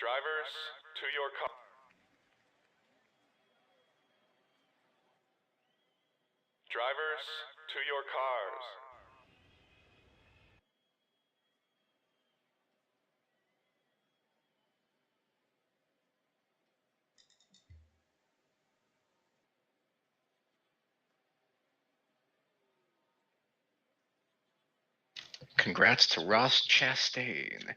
Drivers, to your car. Drivers, to your cars. Congrats to Ross Chastain.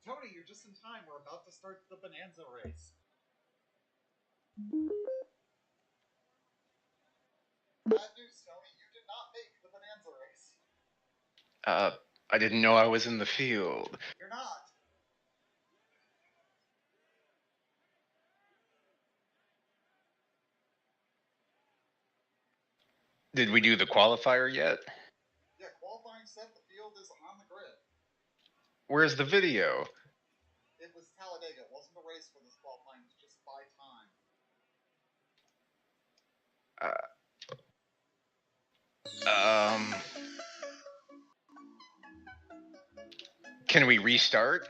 Tony, you're just in time. We're about to start the Bonanza race. Bad news, Tony. You did not make the Bonanza race. I didn't know I was in the field. You're not. Did we do the qualifier yet? Yeah, qualifying set. The field is on the grid. Where's the video? It was Talladega. It wasn't a race for this qualifying. It was just by time. Can we restart?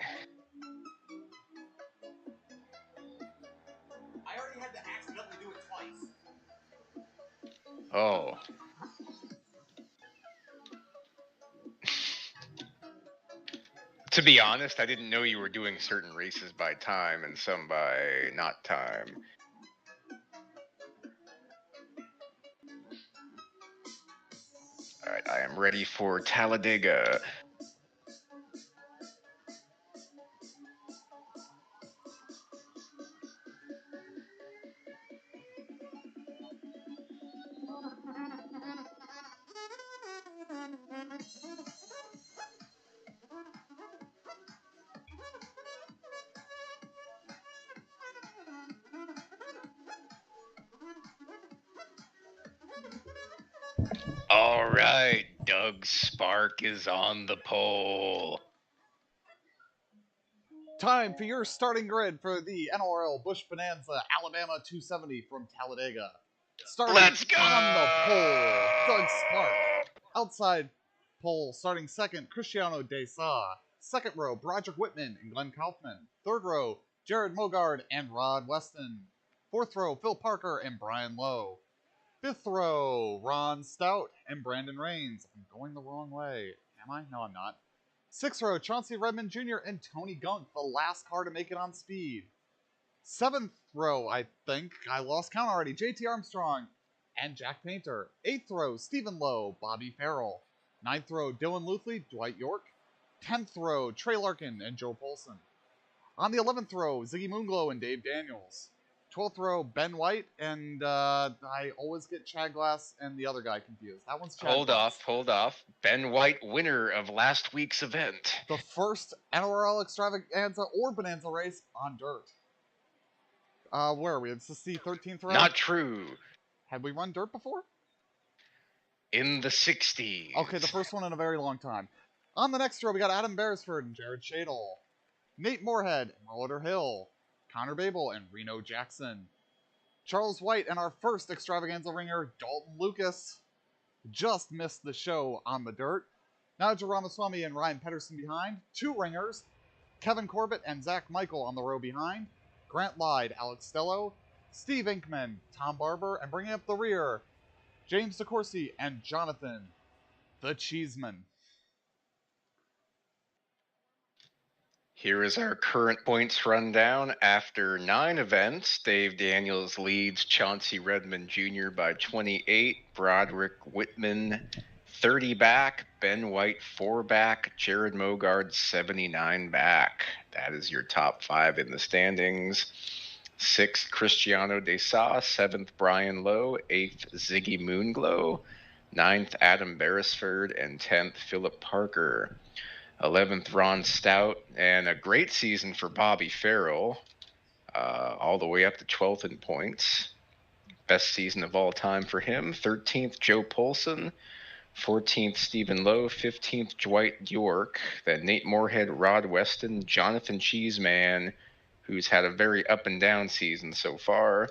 I already had to accidentally do it twice. Oh. To be honest, I didn't know you were doing certain races by time and some by not time. Alright, I am ready for Talladega. All right, Doug Spark is on the pole. Time for your starting grid for the NORL Busch Bonanza Alabama 270 from Talladega. Starting Let's go! on the pole, Doug Spark. Outside pole, starting second, Cristiano De Sa. Second row, Broderick Whitman and Glenn Kaufman. Third row, Jared Mogard and Rod Weston. Fourth row, Phil Parker and Brian Lowe. Fifth row, Ron Stout and Brandon Rains. I'm going the wrong way. Am I? No, I'm not. Sixth row, Chauncey Redmond Jr. and Tony Gunk, the last car to make it on speed. Seventh row, I think. I lost count already. JT Armstrong and Jack Painter. Eighth row, Stephen Lowe, Bobby Farrell. Ninth row, Dylan Luthley, Dwight York. 10th row, Trey Larkin and Joe Polson. On the 11th row, Ziggy Moonglow and Dave Daniels. 12th row, Ben White, and I always get Chad Glass and the other guy confused. That one's Chad Glass. Hold off. Ben White, winner of last week's event. The first NORL Extravaganza or Bonanza race on dirt. Where are we? It's the 13th row? Not true. Had we run dirt before? In the 60s. Okay, the first one in a very long time. On the next row, we got Adam Beresford and Jared Shadle. Nate Moorhead and Roller Hill. Connor Babel and Reno Jackson. Charles White and our first Extravaganza ringer, Dalton Lucas. Just missed the show on the dirt. Naja Ramaswamy and Ryan Pedersen behind. Two ringers, Kevin Corbett and Zach Michael on the row behind. Grant Lyde, Alex Stello, Steve Inkman, Tom Barber, and bringing up the rear, James DeCourcy and Jonathan, the Cheeseman. Here is our current points rundown. After 9 events, Dave Daniels leads Chauncey Redmond Jr. by 28, Broderick Whitman 30 back, Ben White 4 back, Jared Mogard 79 back. That is your top 5 in the standings. 6th, Cristiano De Sa. 7th, Brian Lowe. 8th, Ziggy Moonglow. 9th, Adam Beresford. And 10th, Philip Parker. 11th, Ron Stout, and a great season for Bobby Farrell, all the way up to 12th in points. Best season of all time for him. 13th, Joe Polson. 14th, Stephen Lowe. 15th, Dwight York. Then Nate Moorhead, Rod Weston, Jonathan Cheeseman, who's had a very up and down season so far.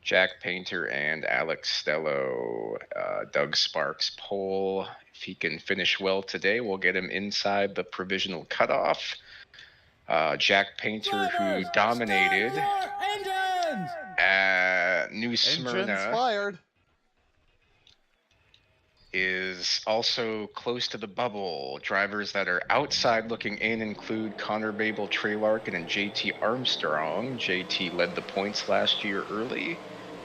Jack Painter and Alex Stello. Doug Sparks pole. If he can finish well today, we'll get him inside the provisional cutoff. Jack Painter, who dominated at New Engines Smyrna, fired. is also close to the bubble. Drivers that are outside looking in include Connor Babel, Trey Larkin, and JT Armstrong. JT led the points last year early,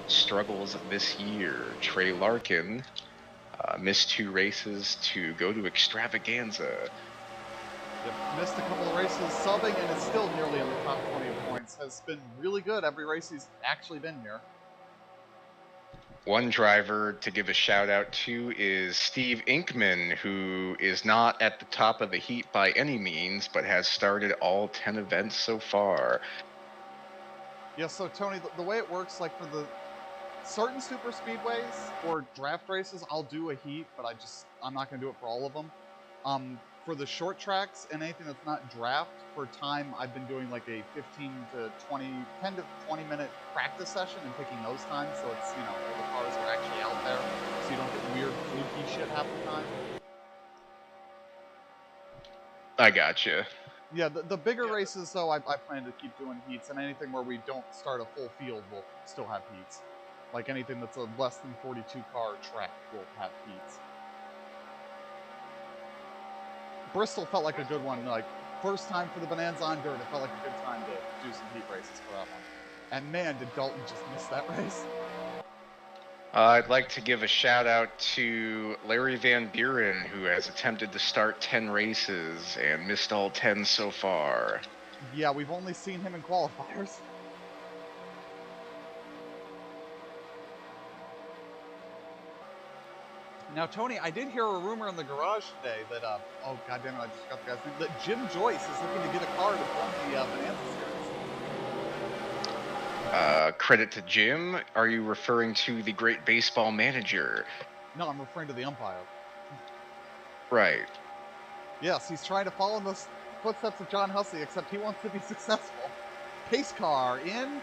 struggles this year. Trey Larkin missed 2 races to go to Extravaganza. Yep, missed a couple of races subbing and is still nearly in the top 20 of points. Has been really good every race he's actually been here. One driver to give a shout out to is Steve Inkman, who is not at the top of the heat by any means, but has started all 10 events so far. Yeah, so Tony, the way it works, like for the certain super speedways or draft races, I'll do a heat, but I'm not going to do it for all of them. For the short tracks and anything that's not draft, for time, I've been doing like a 10 to 20 minute practice session and picking those times, so it's, all the cars are actually out there, so you don't get weird fluky shit half the time. I gotcha. Yeah, the bigger races, though, I plan to keep doing heats, and anything where we don't start a full field will still have heats. Like anything that's a less than 42 car track will have heats. Bristol felt like a good one. Like, first time for the Bonanza on dirt, it felt like a good time to do some heat races for that one. And man, did Dalton just miss that race. I'd like to give a shout out to Larry Van Buren, who has attempted to start 10 races and missed all 10 so far. Yeah, we've only seen him in qualifiers. Now, Tony, I did hear a rumor in the garage today that, oh, goddammit, I just forgot the guy's name, that Jim Joyce is looking to get a car to run the Bonanza Series. Credit to Jim. Are you referring to the great baseball manager? No, I'm referring to the umpire. Right. Yes, he's trying to follow in the footsteps of John Hussey, except he wants to be successful. Pace car in.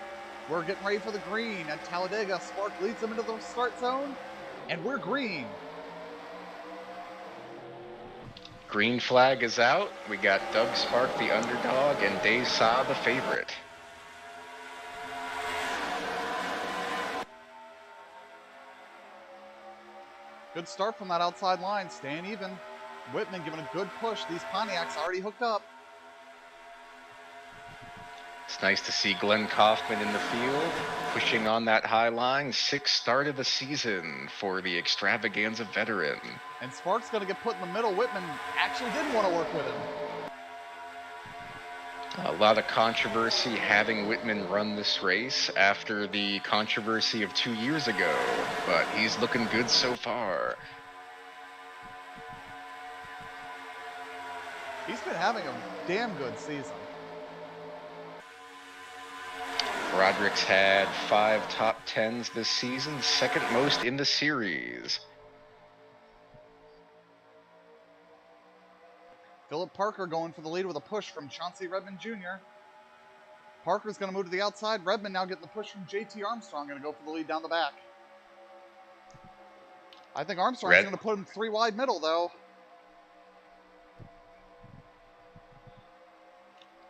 We're getting ready for the green at Talladega. Spark leads them into the start zone, and we're green. Green flag is out. We got Doug Spark, the underdog, and Dave Sa, the favorite. Good start from that outside line, staying even. Whitman giving a good push. These Pontiacs already hooked up. It's nice to see Glenn Kaufman in the field, pushing on that high line. 6th start of the season for the Extravaganza veteran. And Spark's going to get put in the middle. Whitman actually didn't want to work with him. A lot of controversy having Whitman run this race after the controversy of 2 years ago, but he's looking good so far. He's been having a damn good season. Broderick's had 5 top 10s this season, second most in the series. Philip Parker going for the lead with a push from Chauncey Redmond Jr. Parker's going to move to the outside. Redmond now getting the push from JT Armstrong, going to go for the lead down the back. I think Armstrong's going to put him 3 wide middle, though.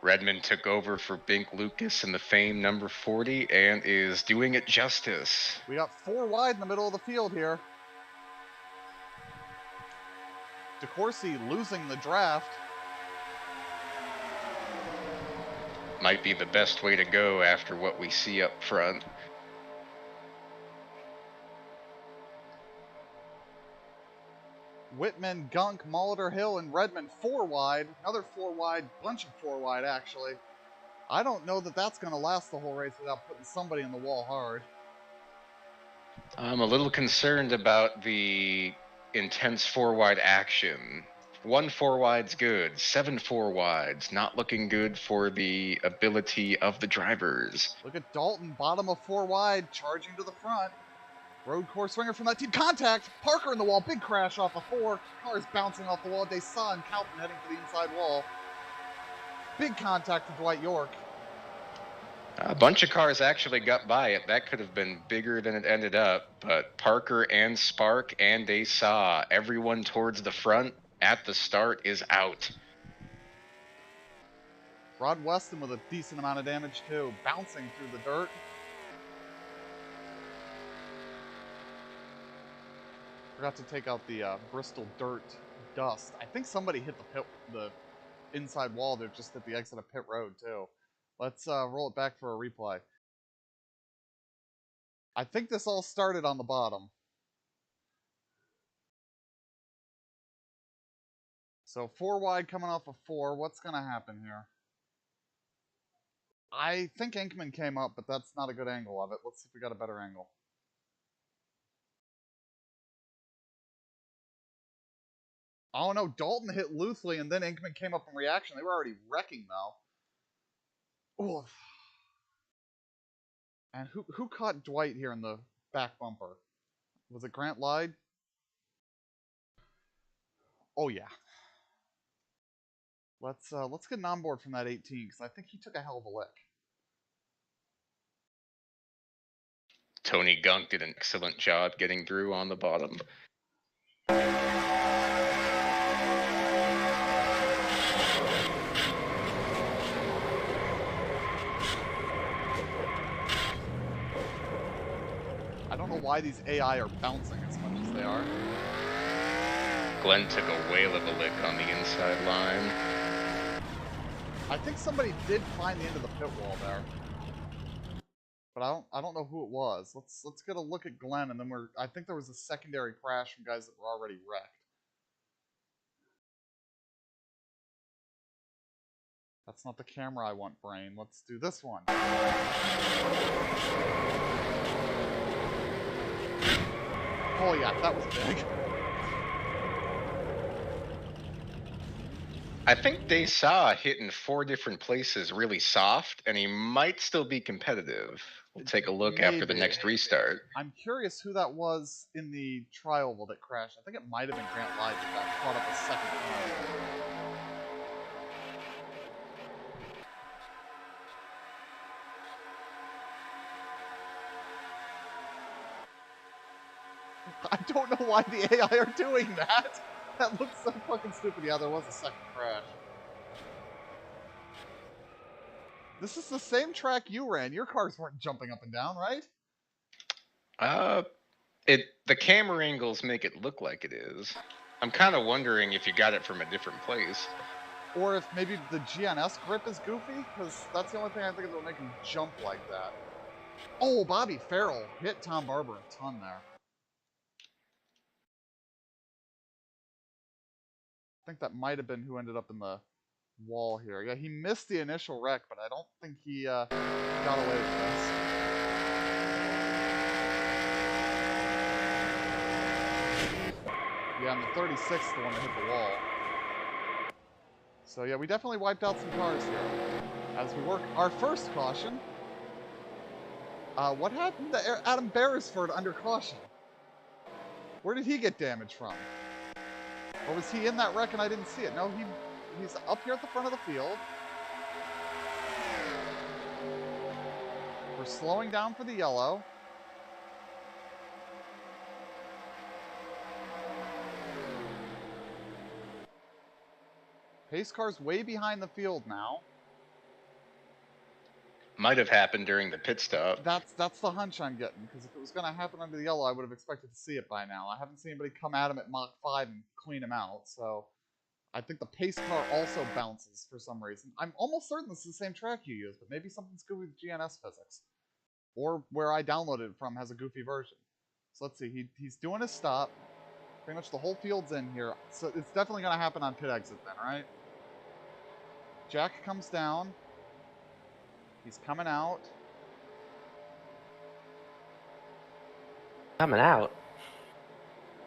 Redmond took over for Bink Lucas in the famed number 40 and is doing it justice. We got 4 wide in the middle of the field here. DeCourcy losing the draft. Might be the best way to go after what we see up front. Whitman, Gunk, Molitor, Hill, and Redmond 4 wide. Another 4 wide, bunch of 4 wide actually. I don't know that that's going to last the whole race without putting somebody in the wall hard. I'm a little concerned about the intense 4 wide action. 1 4 wide's good, 7 4 wides not looking good for the ability of the drivers. Look at Dalton, bottom of 4 wide, charging to the front. Road course swinger from that team. Contact! Parker in the wall. Big crash off of 4. Cars bouncing off the wall. Desa and Kaufman heading for the inside wall. Big contact with Dwight York. A bunch of cars actually got by it. That could have been bigger than it ended up. But Parker and Spark and Desa, everyone towards the front at the start is out. Rod Weston with a decent amount of damage too, bouncing through the dirt. Forgot to take out the Bristol dirt dust. I think somebody hit the inside wall there just at the exit of pit road too. Let's roll it back for a replay. I think this all started on the bottom. So 4 wide coming off of 4. What's going to happen here? I think Inkman came up, but that's not a good angle of it. Let's see if we got a better angle. Oh no, Dalton hit loosely, and then Inkman came up in reaction. They were already wrecking, though. Oof. And who caught Dwight here in the back bumper? Was it Grant Lyde? Oh yeah. Let's get an onboard from that 18, because I think he took a hell of a lick. Tony Gunk did an excellent job getting through on the bottom. I don't know why these AI are bouncing as much as they are. Glenn took a whale of a lick on the inside line. I think somebody did find the end of the pit wall there. But I don't know who it was. Let's get a look at Glenn, and then I think there was a secondary crash from guys that were already wrecked. That's not the camera I want, brain. Let's do this one. Oh yeah, that was big. I think they saw hitting 4 different places really soft, and he might still be competitive. We'll take a look after the next restart. I'm curious who that was in the tri-oval that crashed. I think it might have been Grant Lyde that got caught up a second time. I don't know why the AI are doing that. That looks so fucking stupid. Yeah, there was a second crash. This is the same track you ran. Your cars weren't jumping up and down, right? The camera angles make it look like it is. I'm kind of wondering if you got it from a different place. Or if maybe the GNS grip is goofy, because that's the only thing I think that will make him jump like that. Oh, Bobby Farrell hit Tom Barber a ton there. I think that might have been who ended up in the wall here. Yeah, he missed the initial wreck, but I don't think he got away with this. Yeah, and the 36th, the one that hit the wall. So yeah, we definitely wiped out some cars here. As we work our first caution. What happened to Adam Beresford under caution? Where did he get damage from? Or was he in that wreck and I didn't see it? No, he's up here at the front of the field. We're slowing down for the yellow. Pace car's way behind the field now. Might have happened during the pit stop. That's the hunch I'm getting, because if it was going to happen under the yellow, I would have expected to see it by now. I haven't seen anybody come at him at Mach 5 and clean him out, so I think the pace car also bounces for some reason. I'm almost certain this is the same track you use, but maybe something's good with GNS physics. Or where I downloaded it from has a goofy version. So let's see, he's doing his stop. Pretty much the whole field's in here, so it's definitely going to happen on pit exit then, right? Jack comes down. He's coming out. Coming out.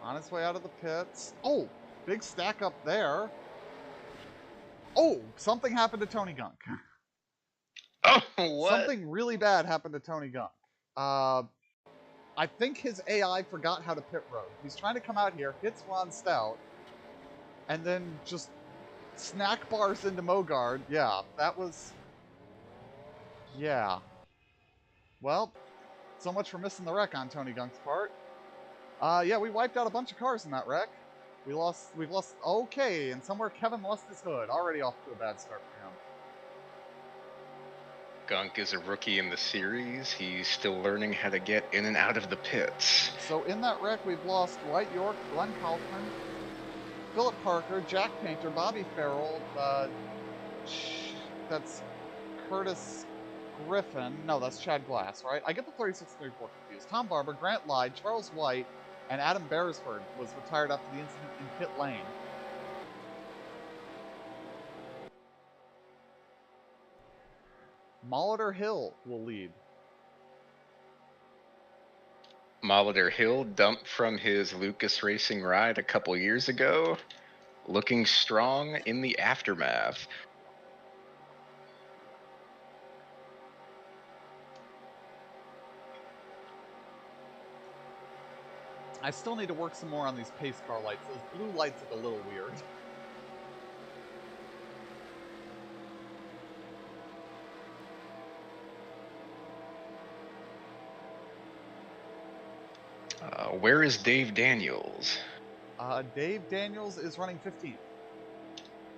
On his way out of the pits. Oh, big stack up there. Oh, something happened to Tony Gunk. Oh, what? Something really bad happened to Tony Gunk. I think his AI forgot how to pit road. He's trying to come out here, hits Ron Stout, and then just snack bars into Mogard. Yeah, that was... Yeah. Well, so much for missing the wreck on Tony Gunk's part. Yeah, we wiped out a bunch of cars in that wreck. We've lost, okay, and somewhere Kevin lost his hood. Already off to a bad start for him. Gunk is a rookie in the series. He's still learning how to get in and out of the pits. So in that wreck, we've lost Dwight York, Glenn Kaufman, Philip Parker, Jack Painter, Bobby Farrell, that's Curtis Griffin. No, that's Chad Glass, right? I get the 36 and 34 confused. Tom Barber, Grant Lyde, Charles White, and Adam Beresford was retired after the incident in pit lane. Molitor Hill will lead. Molitor Hill dumped from his Lucas Racing ride a couple years ago, looking strong in the aftermath. I still need to work some more on these pace car lights. Those blue lights look a little weird. Where is Dave Daniels? Dave Daniels is running 15th.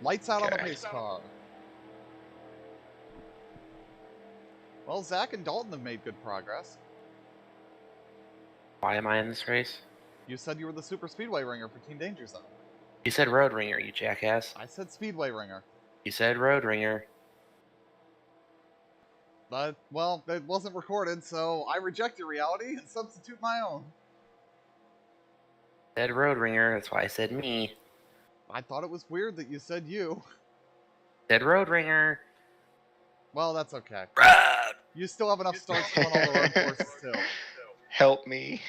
Lights out on the Okay. pace car. Well, Zach and Dalton have made good progress. Why am I in this race? You said you were the super speedway ringer for Team Danger Zone. You said road ringer, you jackass. I said speedway ringer. You said road ringer. But, well, it wasn't recorded, so I reject your reality and substitute my own. Said road ringer, that's why I said me. I thought it was weird that you said you. Said road ringer. Well, that's okay. Road! You still have enough starts to win all the road courses, too. Help me.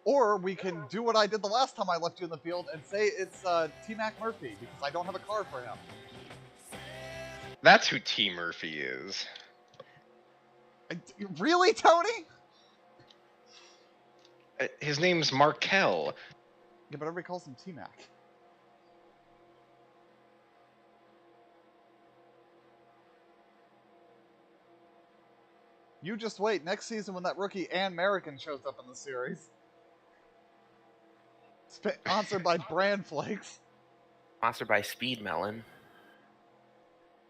Or we can do what I did the last time I left you in the field and say it's T-Mac Murphy, because I don't have a car for him. That's who T. Murphy is. Really, Tony? His name's Markel. Yeah, but everybody calls him T-Mac. You just wait. Next season when that rookie Ann American shows up in the series. Sponsored by Bran Flakes. Sponsored by Speed Melon.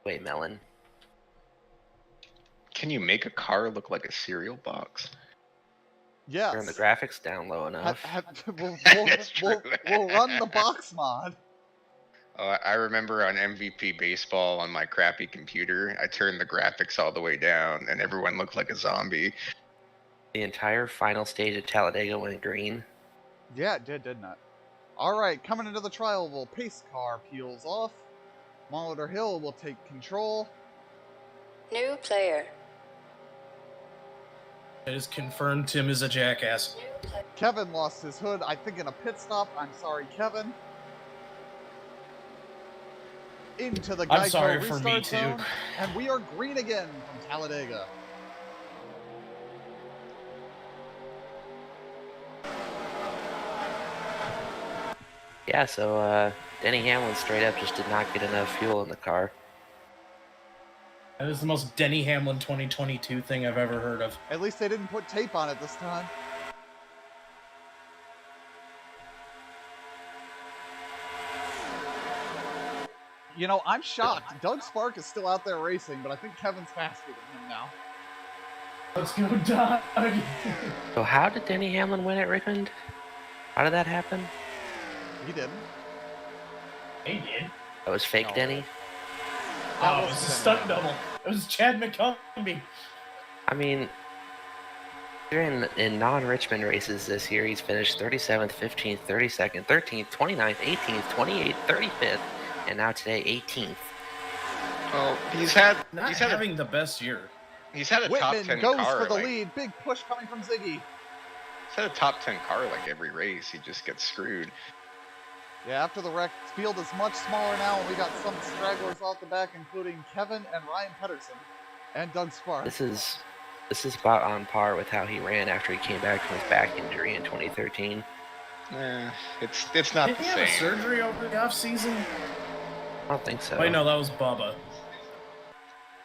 Wait, Melon. Can you make a car look like a cereal box? Yes. Turn the graphics down low enough. That's true. We'll run the box mod. I remember on MVP Baseball on my crappy computer, I turned the graphics all the way down, and everyone looked like a zombie. The entire final stage of Talladega went green. Yeah, it did, didn't it? Alright, coming into the trial, we'll pace car peels off. Molitor Hill will take control. New player. It is confirmed Tim is a jackass. Kevin lost his hood, I think in a pit stop. I'm sorry, Kevin. Into the I'm Geico sorry for me, restart too. zone, and we are green again from Talladega. Yeah, so Denny Hamlin straight up just did not get enough fuel in the car. That is the most Denny Hamlin 2022 thing I've ever heard of. At least they didn't put tape on it this time. You know, I'm shocked. Doug Spark is still out there racing, but I think Kevin's faster than him now. Let's go, Doug. So how did Denny Hamlin win at Richmond? How did that happen? He didn't. He did. That was fake No. Denny? That Oh, it wasn't was a Denny stunt Hamlin. double. It was Chad McCumbee. I mean, you're in non-Richmond races this year. He's finished 37th, 15th, 32nd, 13th, 29th, 18th, 28th, 35th, and now today 18th. Well, he's had Not he's had having the best year. a top Whitman 10 goes car. for the like, lead. Big push coming from Ziggy. He's had a top 10 car like every race. He just gets screwed. Yeah, after the wreck, field is much smaller now, and we got some stragglers off the back, including Kevin and Ryan Pedersen and Doug Spark. This is about on par with how he ran after he came back from his back injury in 2013. It's not Did the he have a same. surgery over the offseason? I don't think so. Wait, no, that was Bubba.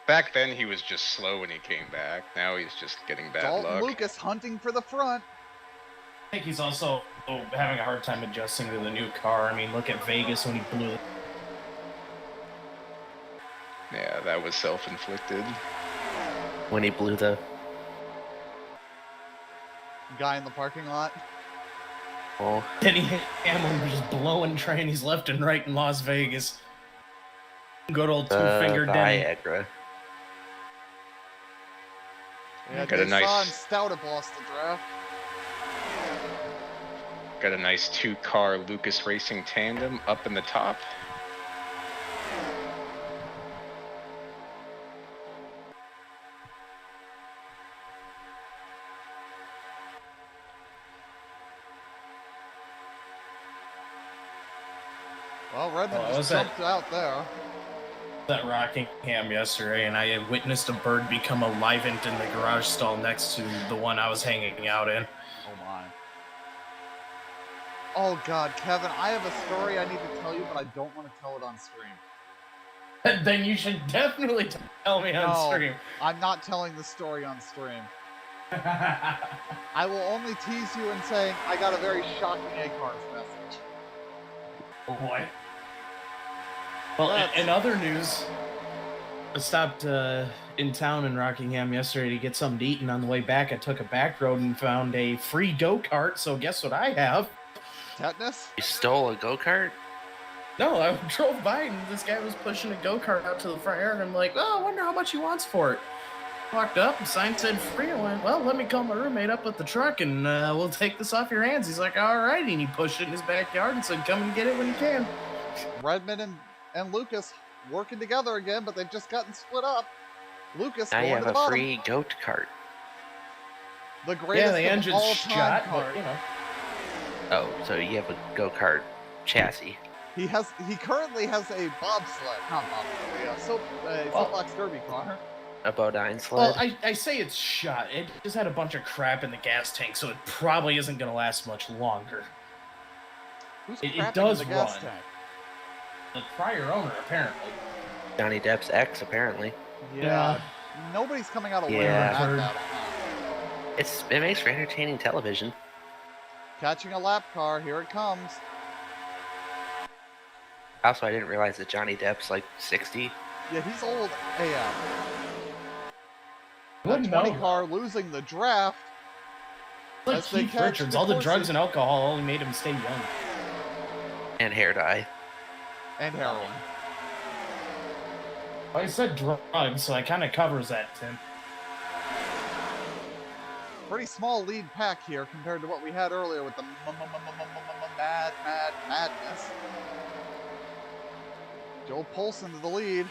Back then he was just slow when he came back. Now he's just getting bad Dalton luck. Lucas hunting for the front. I think he's also having a hard time adjusting to the new car. I mean, look at Vegas when he blew it. Yeah, that was self-inflicted. when he blew the. Guy in the parking lot. Oh, Denny Hamlin just blowing trannies left and right in Las Vegas. Good old two-finger Denny. Viagra. Yeah, Got a Desaw nice- and Stout have lost the draft. Got a nice 2-car Lucas Racing tandem up in the top. Well, Redmond Oh, just was that- jumped out there. At Rockingham yesterday, and I had witnessed a bird become alivened in the garage stall next to the one I was hanging out in. Oh my. Oh god, Kevin, I have a story I need to tell you, but I don't want to tell it on stream. Then you should definitely tell me on No. stream. I'm not telling the story on stream. I will only tease you in saying I got a very shocking A-Cars message. Oh boy. Well, That's- in other news, I stopped in town in Rockingham yesterday to get something to eat, and on the way back, I took a back road and found a free go-kart, so guess what I have? Tetanus? You stole a go-kart? No, I drove by, and this guy was pushing a go-kart out to the front yard, and I'm like, oh, I wonder how much he wants for it. Walked up, and sign said free. I went, well, let me call my roommate up at the truck, and we'll take this off your hands. He's like, all right, and he pushed it in his backyard and said, come and get it when you can. Redmond and Lucas working together again, but they've just gotten split up. Lucas Now you going have to the a bottom. free goat cart. The Yeah, greatest the of engine's all shot, time but, cart. you know. Oh, so you have a go-kart chassis. He currently has a bobsled, not bobsled, a soapbox derby car. A Bodine sled. Well, I say it's shot. It just had a bunch of crap in the gas tank, so it probably isn't going to last much longer. Who's It crapping does in the gas run. tank? The prior owner, apparently. Johnny Depp's ex, apparently. Yeah. Nobody's coming out of winter Yeah. at that. Huh? It makes for entertaining television. Catching a lap car, here it comes. Also, I didn't realize that Johnny Depp's like 60. Yeah, he's old AF. Wouldn't That 20 know. car losing the draft. Like as they Keith catch Richards, the all the horses. drugs and alcohol only made him stay young. And hair dye. And heroin. I said drugs, so it kind of covers that, Tim. Pretty small lead pack here compared to what we had earlier with the madness. Joe Polson to the lead.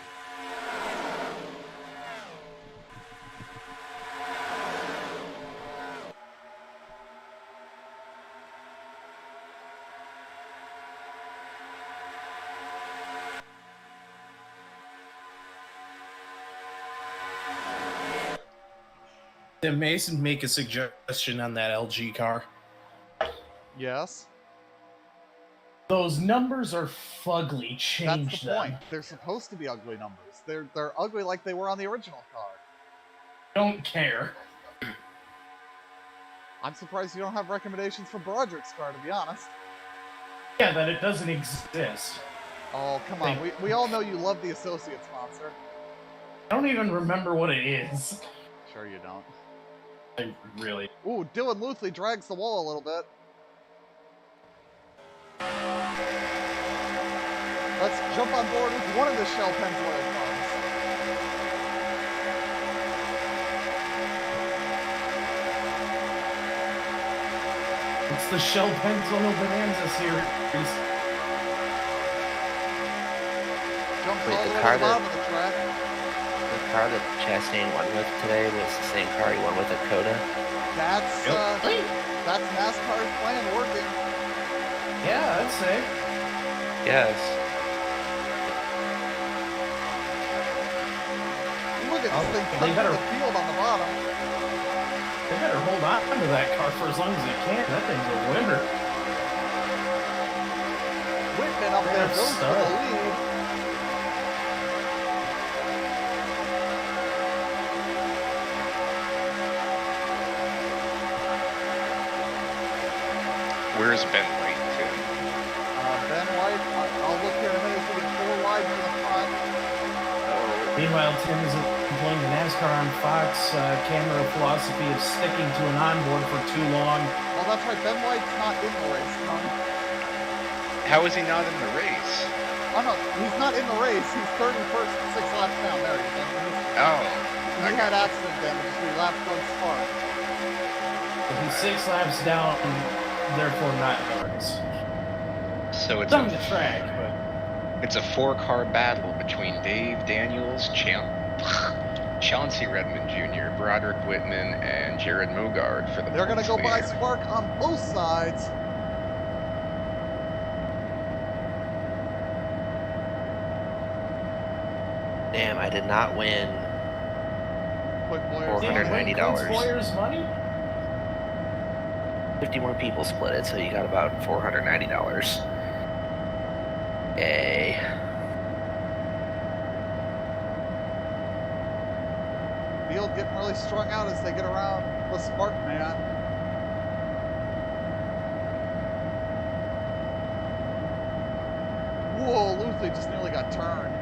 Tim Mason, make a suggestion on that LG car. Yes. Those numbers are fugly. That's Change the them. point. They're supposed to be ugly numbers. They're ugly like they were on the original car. Don't care. I'm surprised you don't have recommendations for Broderick's car, to be honest. Yeah, that it doesn't exist. Oh, come on. We all know you love the associate sponsor. I don't even remember what it is. Sure you don't. I really. Ooh, Dylan Luthley drags the wall a little bit. Let's jump on board with one of the Shell Pennzoil cars. It's the Shell Pennzoil Bonanza series. Jumps Wait, all the the way car to the that- bottom of the track. The car that Chastain won with today was the same car he won with at Coda. That's NASCAR's plan working. Yeah, I'd say. Yes. Look at Oh, this thing they cutting better- the field on the bottom. They better hold on to that car for as long as they can. That thing's a winner. Whitman up there They're goes for the stud. lead. Where's Ben White, too? Ben White, I'll look here in a minute if we get 4 wide near the front. Oh, He Meanwhile, Tim is employing the NASCAR on Fox camera philosophy of sticking to an onboard for too long. Oh, that's right. Ben White's not in the race, Tom. How is he not in the race? Oh, no, he's not in the race. He's 31st, 6 laps down. There he is. Oh. He had accident damage. We lapped Doug Spark. He's 6 laps down, and therefore not in the race. So It's on the track, but it's a 4-car battle between Dave Daniels, Chauncey Redmond Jr., Broderick Whitman, and Jared Mogard for the They're going to points go by lead. Spark on both sides. Damn, I did not win Quick Boyers. $490. Boyer's money? 50 more people split it, so you got about $490. Yay. Field getting really strung out as they get around the Spark man. Whoa, Luthi just nearly got turned.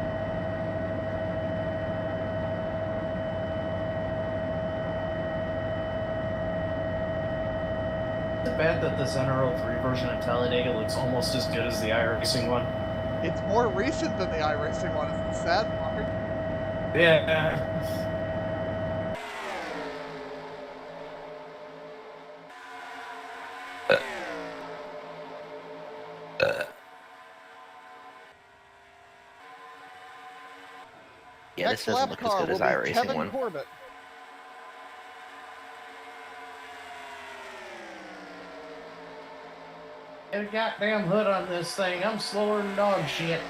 Is it bad that this NRL 3 version of Talladega looks almost as good as the iRacing one? It's more recent than the iRacing one, is the sad part. Yeah. Yeah, Next this doesn't lap look as car good as will be iRacing Kevin one. Corbett. Get a goddamn hood on this thing. I'm slower than dog shit.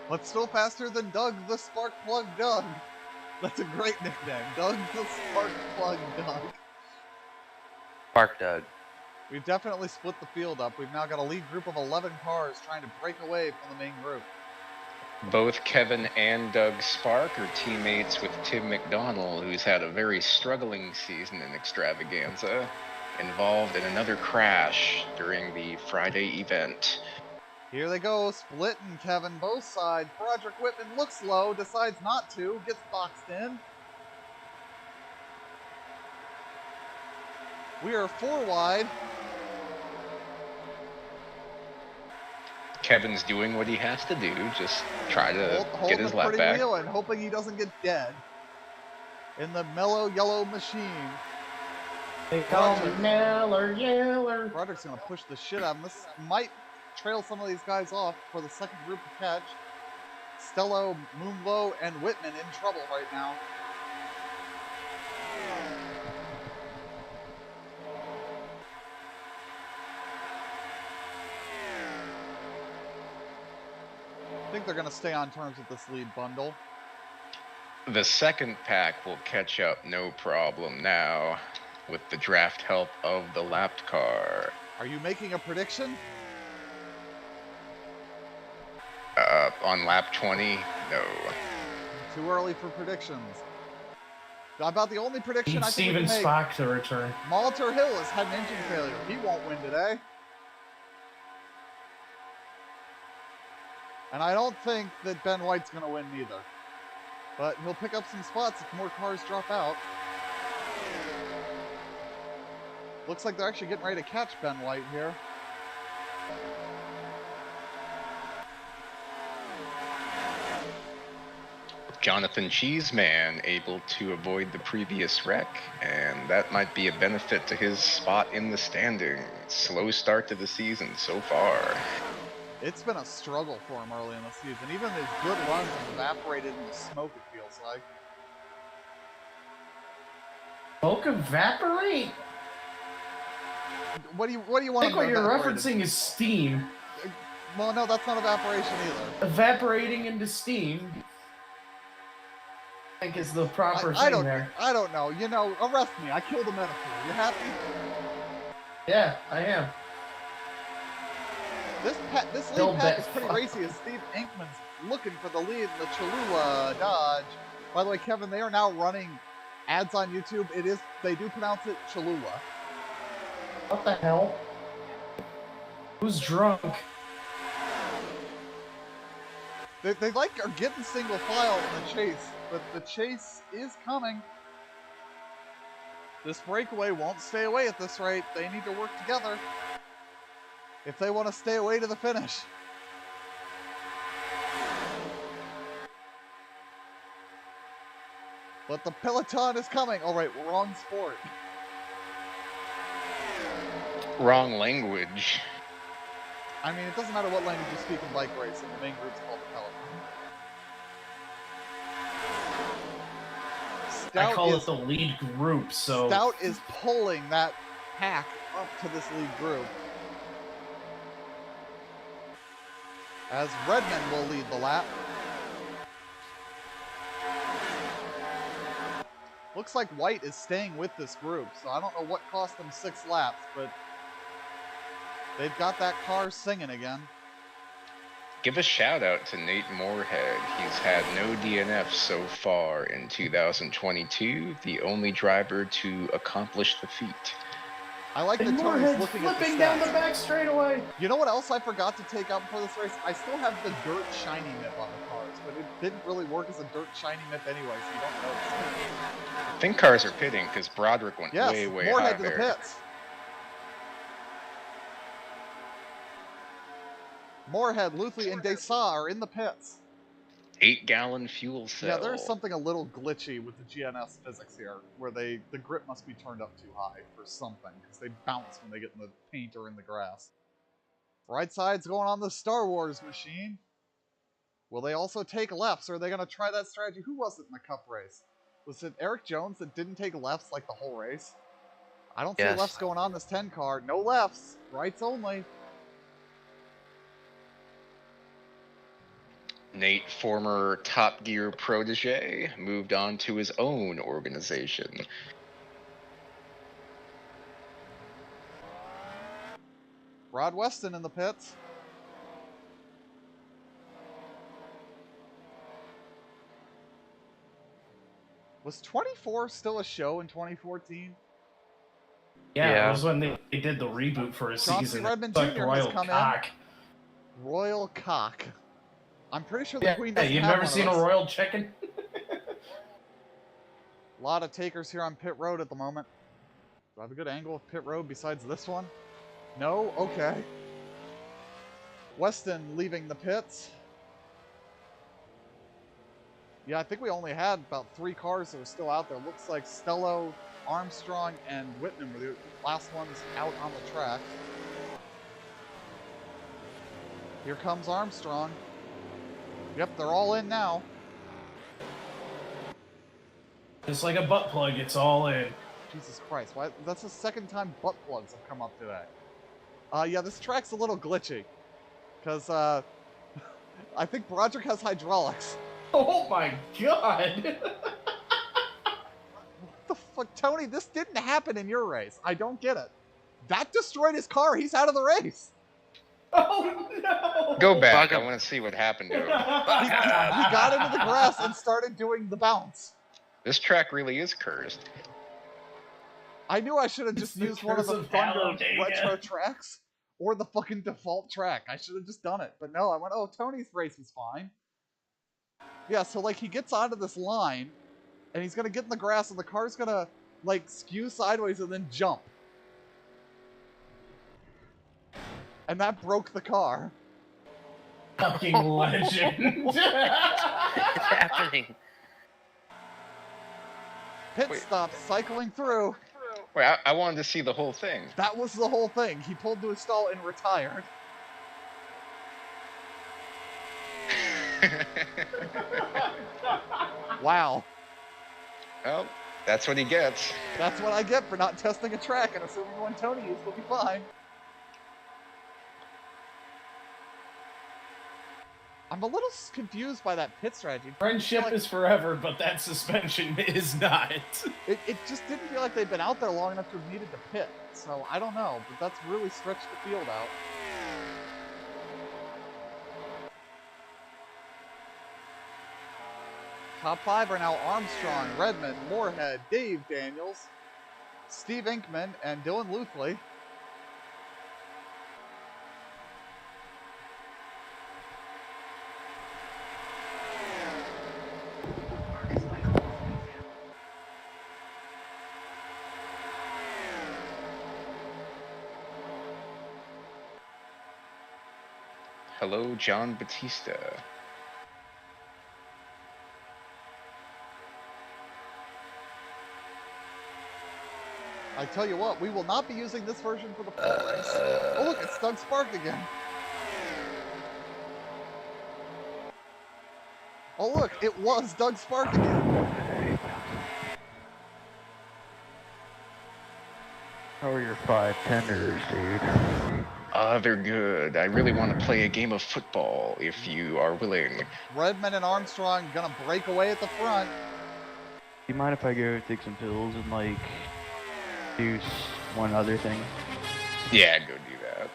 But still faster than Doug the Spark Plug Doug. That's a great nickname. Doug the Spark Plug Doug. Spark Doug. We've definitely split the field up. We've now got a lead group of 11 cars trying to break away from the main group. Both Kevin and Doug Spark are teammates with Tim McDonald, who's had a very struggling season in Extravaganza, involved in another crash during the Friday event. Here they go, splitting Kevin both sides. Broderick Whitman looks low, decides not to, gets boxed in. We are 4 wide. Kevin's doing what he has to do, just try to Hold get his the lap pretty back. wheel and hoping he doesn't get dead. In the mellow yellow machine. They call me Neller Yeller. Broderick's gonna push the shit out of him. This might trail some of these guys off for the second group to catch. Stello, Moonvo, and Whitman in trouble right now. I think they're gonna stay on terms with this lead bundle. The second pack will catch up no problem now, with the draft help of the lapped car. Are you making a prediction? On lap 20, no. Too early for predictions. About the only prediction Need I think we Steven can make. Spock to return. Molitor Hill has had an engine failure. He won't win today. And I don't think that Ben White's going to win either. But he'll pick up some spots if more cars drop out. Looks like they're actually getting ready to catch Ben White here. Jonathan Cheeseman able to avoid the previous wreck, and that might be a benefit to his spot in the standings. Slow start to the season so far. It's been a struggle for him early in the season. Even his good runs have evaporated into smoke, it feels like. Smoke evaporate? What do you I want think to what you're evaporated? referencing is steam. Well, no, that's not evaporation either. Evaporating into steam. I think is the proper I thing don't, there. I don't know. You know, arrest me. I killed a metaphor. You happy? Yeah, I am. This Don't lead pack bet is pretty fuck. racy as Steve Inkman's looking for the lead in the Cholula Dodge. By the way, Kevin, they are now running ads on YouTube. They do pronounce it Cholula. What the hell? Who's drunk? They like are getting single file in the chase, but the chase is coming. This breakaway won't stay away at this rate. They need to work together if they want to stay away to the finish. But the peloton is coming. All right, wrong sport. Wrong language. I mean, it doesn't matter what language you speak in bike racing. The main group's called the peloton. I call it the lead group, so... Stout is pulling that pack up to this lead group. As Redmond will lead the lap. Looks like White is staying with this group, so I don't know what cost them 6 laps, but they've got that car singing again. Give a shout out to Nate Moorhead. He's had no DNFs so far in 2022, the only driver to accomplish the feat. I like that Tony's Moorhead's looking at the flipping down the stats. back straightaway. You know what else I forgot to take out before this race? I still have the dirt shiny nip on the cars, but it didn't really work as a dirt shiny nip anyway, so you don't notice it. I think cars are pitting because Broderick went Yes, way Moorhead high to the there. pits. Moorhead, Luthley, and Desau are in the pits. 8-gallon fuel cell. Yeah, there's something a little glitchy with the GNS physics here, where the grip must be turned up too high for something, because they bounce when they get in the paint or in the grass. Right side's going on the Star Wars machine. Will they also take lefts, or are they going to try that strategy? Who was it in the Cup race? Was it Eric Jones that didn't take lefts like the whole race? I don't see Yes. lefts going on this 10 car. No lefts. Rights only. Nate, former Top Gear protege, moved on to his own organization. Rod Weston in the pits. Was 24 still a show in 2014? Yeah, Yeah. it was when they did the reboot for a Chauncey season. Redmond It's like Jr. has Royal come in. Cock. Royal Cock. I'm pretty sure the Yeah, Queen doesn't you've have never one seen of a those. Royal Chicken? A lot of takers here on pit road at the moment. Do I have a good angle of pit road besides this one? No? Okay. Weston leaving the pits. Yeah, I think we only had about 3 cars that were still out there. Looks like Stello, Armstrong, and Whitman were the last ones out on the track. Here comes Armstrong. Yep, they're all in now. Just like a butt plug, it's all in. Jesus Christ, why? That's the second time butt plugs have come up today. Yeah, this track's a little glitchy. Because, I think Broderick has hydraulics. Oh my god! What the fuck? Tony, this didn't happen in your race. I don't get it. That destroyed his car. He's out of the race. Oh no! Go back. Bug I him. want to see what happened to him. He got into the grass and started doing the bounce. This track really is cursed. I knew I should have just It's the used one of the curse of Thunder Talladega. retro tracks. Or the fucking default track. I should have just done it. But no, I went, oh, Tony's race was fine. Yeah, so, like, he gets onto this line, and he's gonna get in the grass, and the car's gonna, like, skew sideways and then jump. And that broke the car. Fucking legend. It's happening. Pit Wait. stop, cycling through. Wait, I wanted to see the whole thing. That was the whole thing. He pulled to a stall and retired. Wow. Well, that's what he gets. That's what I get for not testing a track and assuming the one Tony used will be fine. I'm a little confused by that pit strategy. Friendship Like- is forever, but that suspension is not. It just didn't feel like they'd been out there long enough to have needed to pit. So I don't know, but that's really stretched the field out. Top 5 are now Armstrong, Redmond, Moorhead, Dave Daniels, Steve Inkman, and Dylan Luthley. Hello, John Batista. I tell you what, we will not be using this version for the full race. Oh look, it's Doug Spark again. Oh look, it was Doug Spark again. How are your 5 tenders, dude? They're good. I really want to play a game of football if you are willing. Redman and Armstrong gonna break away at the front. Do you mind if I go take some pills and, like, do one other thing? Yeah, go do that.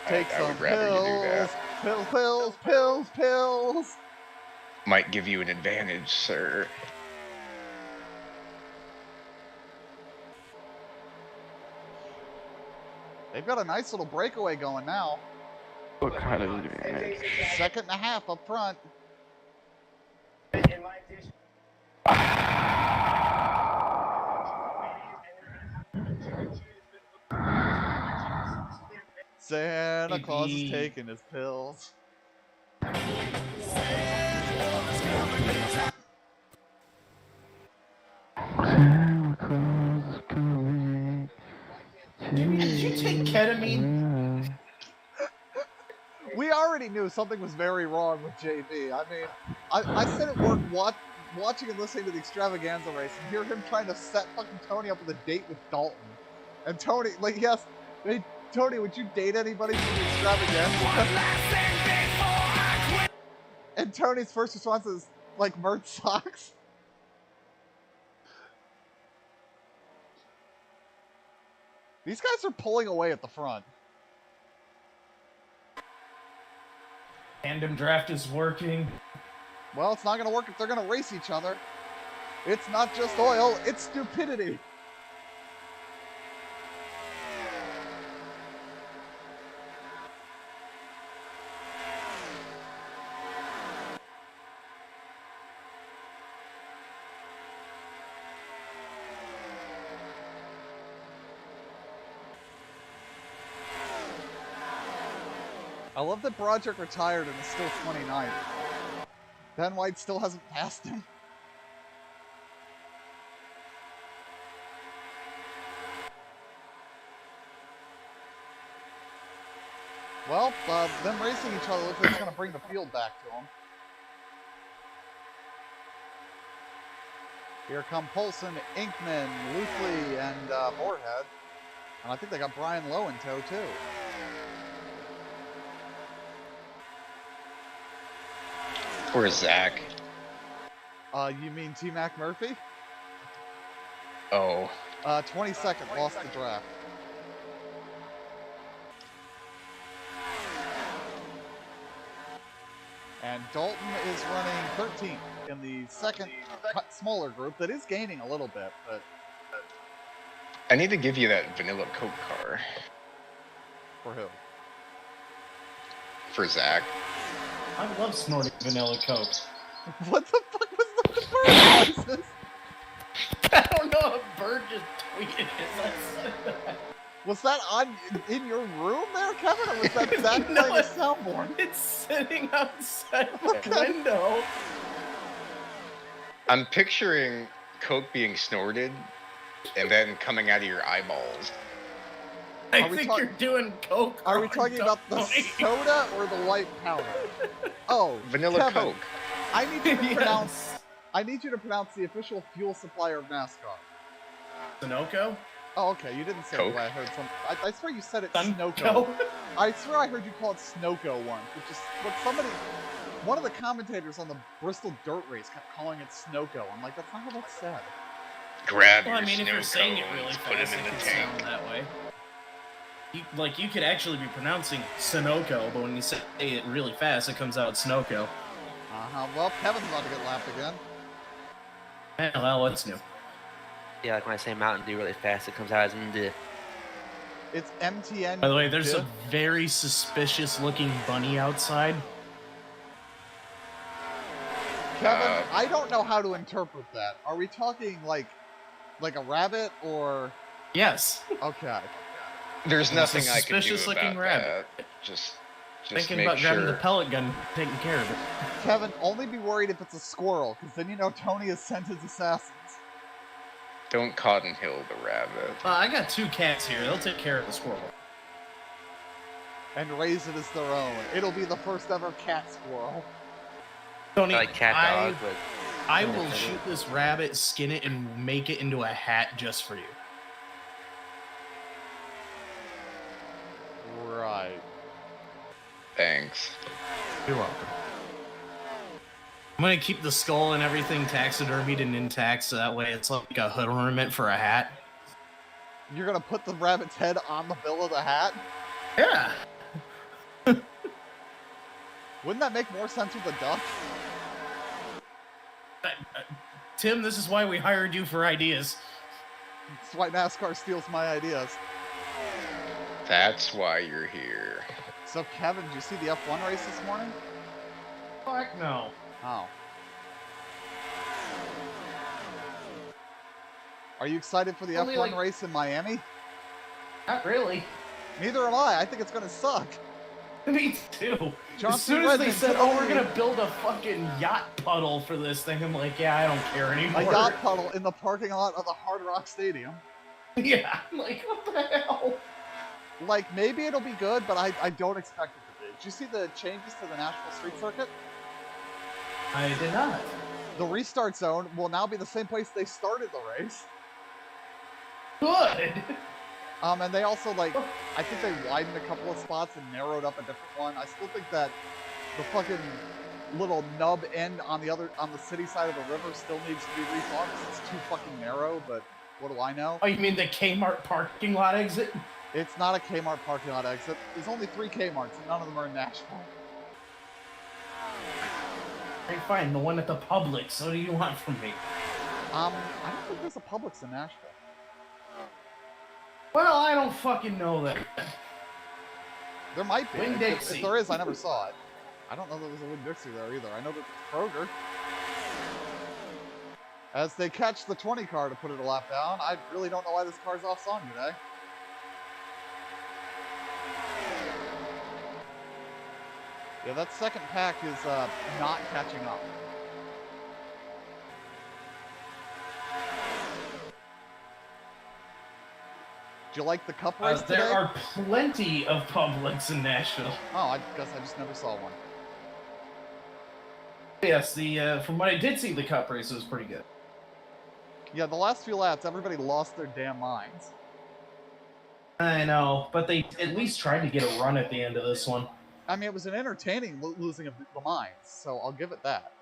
I would rather you do that. Pills. Might give you an advantage, sir. They've got a nice little breakaway going now. What kind of advantage? 2.5 up front. Santa Claus is taking his pills. Santa Claus is coming. Did you take ketamine? We already knew something was very wrong with JB. I mean, I sit at work watching and listening to the extravaganza race and hear him trying to set fucking Tony up with a date with Dalton. And Tony, like, yes, hey, Tony, would you date anybody from the extravaganza? And Tony's first response is, like, Mert socks. These guys are pulling away at the front. Tandem draft is working. Well, it's not going to work if they're going to race each other. It's not just oil, it's stupidity. I love that Broderick retired and is still 29th. Ben White still hasn't passed him. Well, them racing each other looks like it's going to bring the field back to them. Here come Polson, Inkman, Luthley, and Moorhead. And I think they got Brian Lowe in tow, too. Where's Zach? You mean T-Mac Murphy? Oh. 22nd, lost the draft. And Dalton is running 13th in the second smaller group that is gaining a little bit, but... I need to give you that vanilla Coke car. For who? For Zach. I love snorting vanilla Coke. What the fuck was the bird noises? I don't know, a bird just tweeted as I said that. Was that in your room there, Kevin, or was that Zach No, playing a soundboard? It's sitting outside the Okay. window. I'm picturing Coke being snorted and then coming out of your eyeballs. I Are we think talk- you're doing Coke. Are we wrong, talking about the Tony. soda or the white powder? Oh, Vanilla Kevin, Coke. I need you to Yes. pronounce. I need you to pronounce the official fuel supplier of NASCAR. Sunoco? Oh, okay. You didn't say Coke. the way I heard some. I swear you said it Sunco? Snoko. I swear I heard you call it Snoko once, which is what somebody. One of the commentators on the Bristol Dirt Race kept calling it Snoko. I'm like, that's not how that's said. Grab Well, I your mean, if snow you're saying it really cones, put fast, them it in the could sound tank. that way. You could actually be pronouncing Sunoco, but when you say it really fast, it comes out Snoko. Well, Kevin's about to get lapped again. Well, what's new? Yeah, like when I say Mountain Dew really fast, it comes out as Md. It's MTN. By the way, there's Diff. a very suspicious-looking bunny outside. Kevin, I don't know how to interpret that. Are we talking like a rabbit or? Yes. Okay. There's It's a nothing I can do suspicious-looking about rabbit. that. Just Just Thinking make about grabbing the sure. pellet gun, taking care of it. Kevin, only be worried if it's a squirrel, because then you know Tony has sent his assassins. Don't Cotton Hill the rabbit. I got 2 cats here. They'll take care of the squirrel. And raise it as their own. It'll be the first ever cat squirrel. Tony, Like cat dog, but I will shoot this rabbit, skin it, and make it into a hat just for you. Right. Thanks. You're welcome. I'm gonna keep the skull and everything taxidermied and intact, so that way it's like a hood ornament for a hat. You're gonna put the rabbit's head on the bill of the hat? Yeah. Wouldn't that make more sense with a duck? Tim, this is why we hired you for ideas. That's why NASCAR steals my ideas. That's why you're here. So, Kevin, did you see the F1 race this morning? Fuck no. Oh. Are you excited for the Only, F1 like- race in Miami? Not really. Neither am I. I think it's gonna suck. Me too. Johnson As soon as they Redmond said, could "Oh, we're only- gonna build a fucking yacht puddle for this thing," I'm like, "Yeah, I don't care anymore." A yacht puddle in the parking lot of the Hard Rock Stadium. Yeah, I'm like, what the hell? Like, maybe it'll be good, but I don't expect it to be. Did you see the changes to the Nashville Street Circuit? I did not. The restart zone will now be the same place they started the race. Good. And they also, like, I think they widened a couple of spots and narrowed up a different one. I still think that the fucking little nub end on the city side of the river still needs to be rethought because it's too fucking narrow, but what do I know? Oh, you mean the Kmart parking lot exit? It's not a Kmart parking lot exit. There's only 3 Kmarts and none of them are in Nashville. Okay, fine, the one at the Publix. What do you want from me? I don't think there's a Publix in Nashville. Well, I don't fucking know that. There might be. Winn-Dixie. If there is, I never saw it. I don't know that there's a Winn-Dixie there either. I know that there's Kroger. As they catch the 20 car to put it a lap down, I really don't know why this car's off song today. Yeah, that second pack is not catching up. Do you like the cup race today? There are plenty of Publix in Nashville. Oh, I guess I just never saw one. Yes, from what I did see, the cup race was pretty good. Yeah, the last few laps, everybody lost their damn minds. I know, but they at least tried to get a run at the end of this one. I mean, it was an entertaining losing of the minds, so I'll give it that.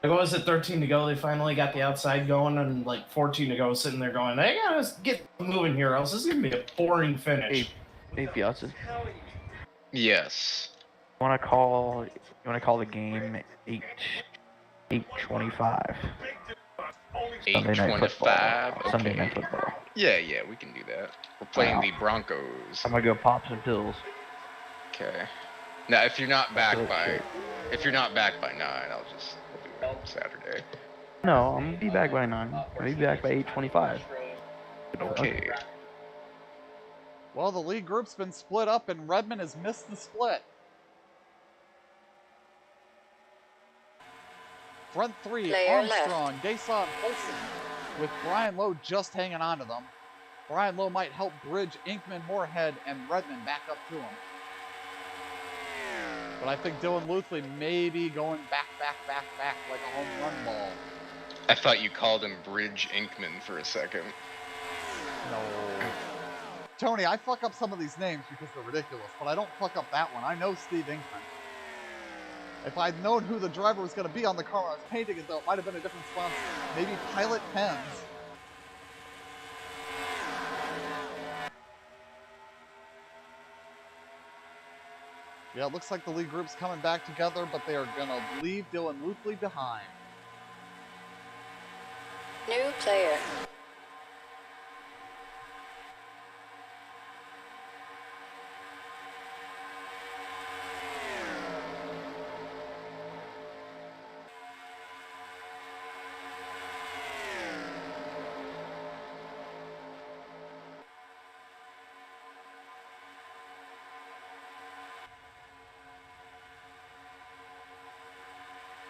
Like, what was it, 13 to go? They finally got the outside going, and like 14 to go, sitting there going, "They gotta get moving here, else this is gonna be a boring finish." Hey, Piazza. Yes. You wanna call the game 8:25. Sunday night football. 8:25. Sunday Okay. night football. Yeah, we can do that. We're playing Wow. the Broncos. I'm gonna go pop some pills. Okay. Now, if you're not back Oh, by, shit. if you're not back by 9, we'll do it Saturday. No, I'm gonna be back by 9. I'll be back by 8:25. Okay. Well, the league group's been split up, and Redmond has missed the split. Front 3, Player Armstrong, Desaw, and Olsen, with Brian Lowe just hanging on to them. Brian Lowe might help bridge Inkman, Moorhead, and Redmond back up to him. But I think Dylan Luthley may be going back like a home run ball. I thought you called him Bridge Inkman for a second. No. Tony, I fuck up some of these names because they're ridiculous, but I don't fuck up that one. I know Steve Inkman. If I'd known who the driver was going to be on the car when I was painting it, though, it might have been a different sponsor. Maybe Pilot Pens. Yeah, it looks like the league group's coming back together, but they are going to leave Dylan Luthley behind. New player.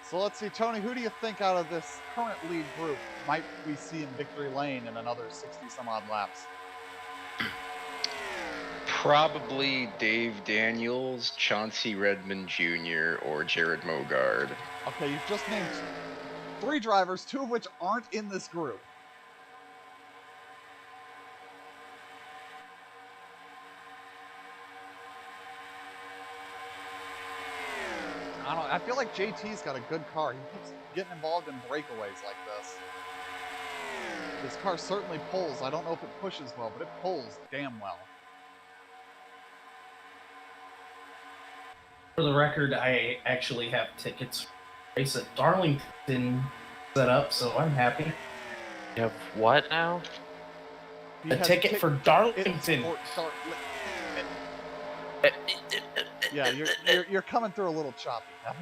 So let's see, Tony, who do you think out of this current lead group might we see in victory lane in another 60 some odd laps? Probably Dave Daniels, Chauncey Redmond Jr., or Jared Mogard. Okay, you've just named 3 drivers, 2 of which aren't in this group. I feel like JT's got a good car. He keeps getting involved in breakaways like this. This car certainly pulls. I don't know if it pushes well, but it pulls damn well. For the record, I actually have tickets for the race at Darlington set up, so I'm happy. You have what now? A ticket for Darlington. Yeah, you're coming through a little choppy, Kevin.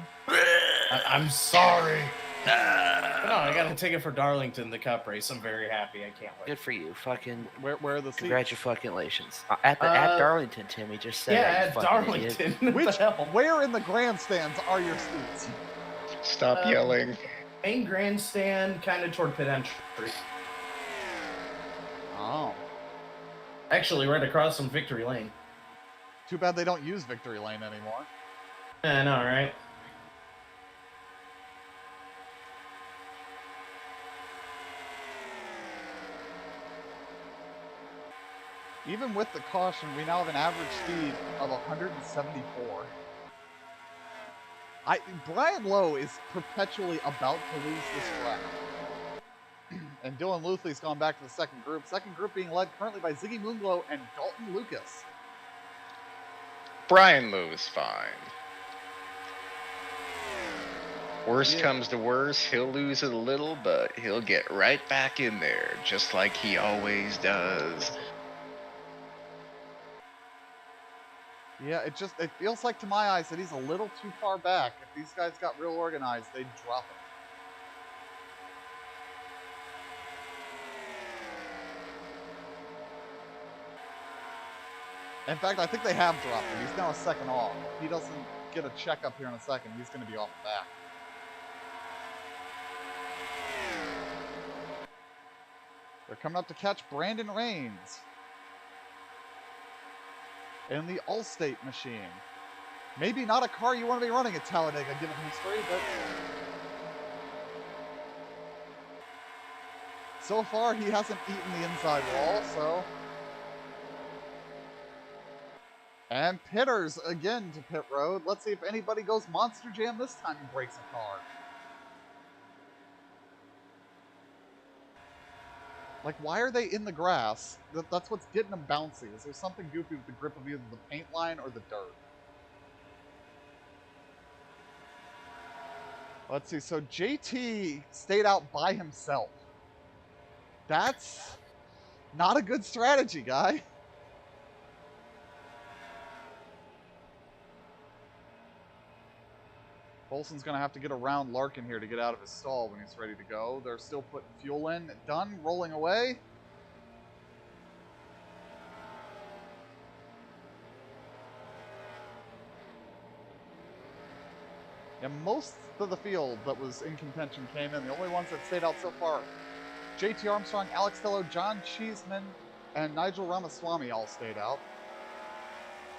I'm sorry. But no, I got a ticket for Darlington, the Cup race. I'm very happy. I can't wait. Good for you. Fucking. Where are the seats? Congratulations. At Darlington, Timmy just said. Yeah, that, at Darlington. Where in the grandstands are your seats? Stop yelling. Main grandstand, kind of toward pit entry. Oh. Actually, right across from Victory Lane. Too bad they don't use Victory Lane anymore. I know, right? Even with the caution, we now have an average speed of 174. Brian Lowe is perpetually about to lose this track. And Dylan Luthley's gone back to the second group. Second group being led currently by Ziggy Moonglow and Dalton Lucas. Brian Lowe is fine. Worst comes to worst, he'll lose it a little, but he'll get right back in there, just like he always does. Yeah, it feels like to my eyes that he's a little too far back. If these guys got real organized, they'd drop him. In fact, I think they have dropped him. He's now a second off. If he doesn't get a checkup here in a second, he's going to be off the back. They're coming up to catch Brandon Rains in the Allstate machine. Maybe not a car you want to be running at Talladega, given history, but so far he hasn't eaten the inside wall, so. And Pitters again to pit road. Let's see if anybody goes Monster Jam this time and breaks a car. Like, why are they in the grass? That's what's getting them bouncy. Is there something goofy with the grip of either the paint line or the dirt? Let's see. So JT stayed out by himself. That's not a good strategy, guy. Bolson's going to have to get around Larkin here to get out of his stall when he's ready to go. They're still putting fuel in. Done. Rolling away. And most of the field that was in contention came in. The only ones that stayed out so far, JT Armstrong, Alex Tello, John Cheeseman, and Nigel Ramaswamy all stayed out.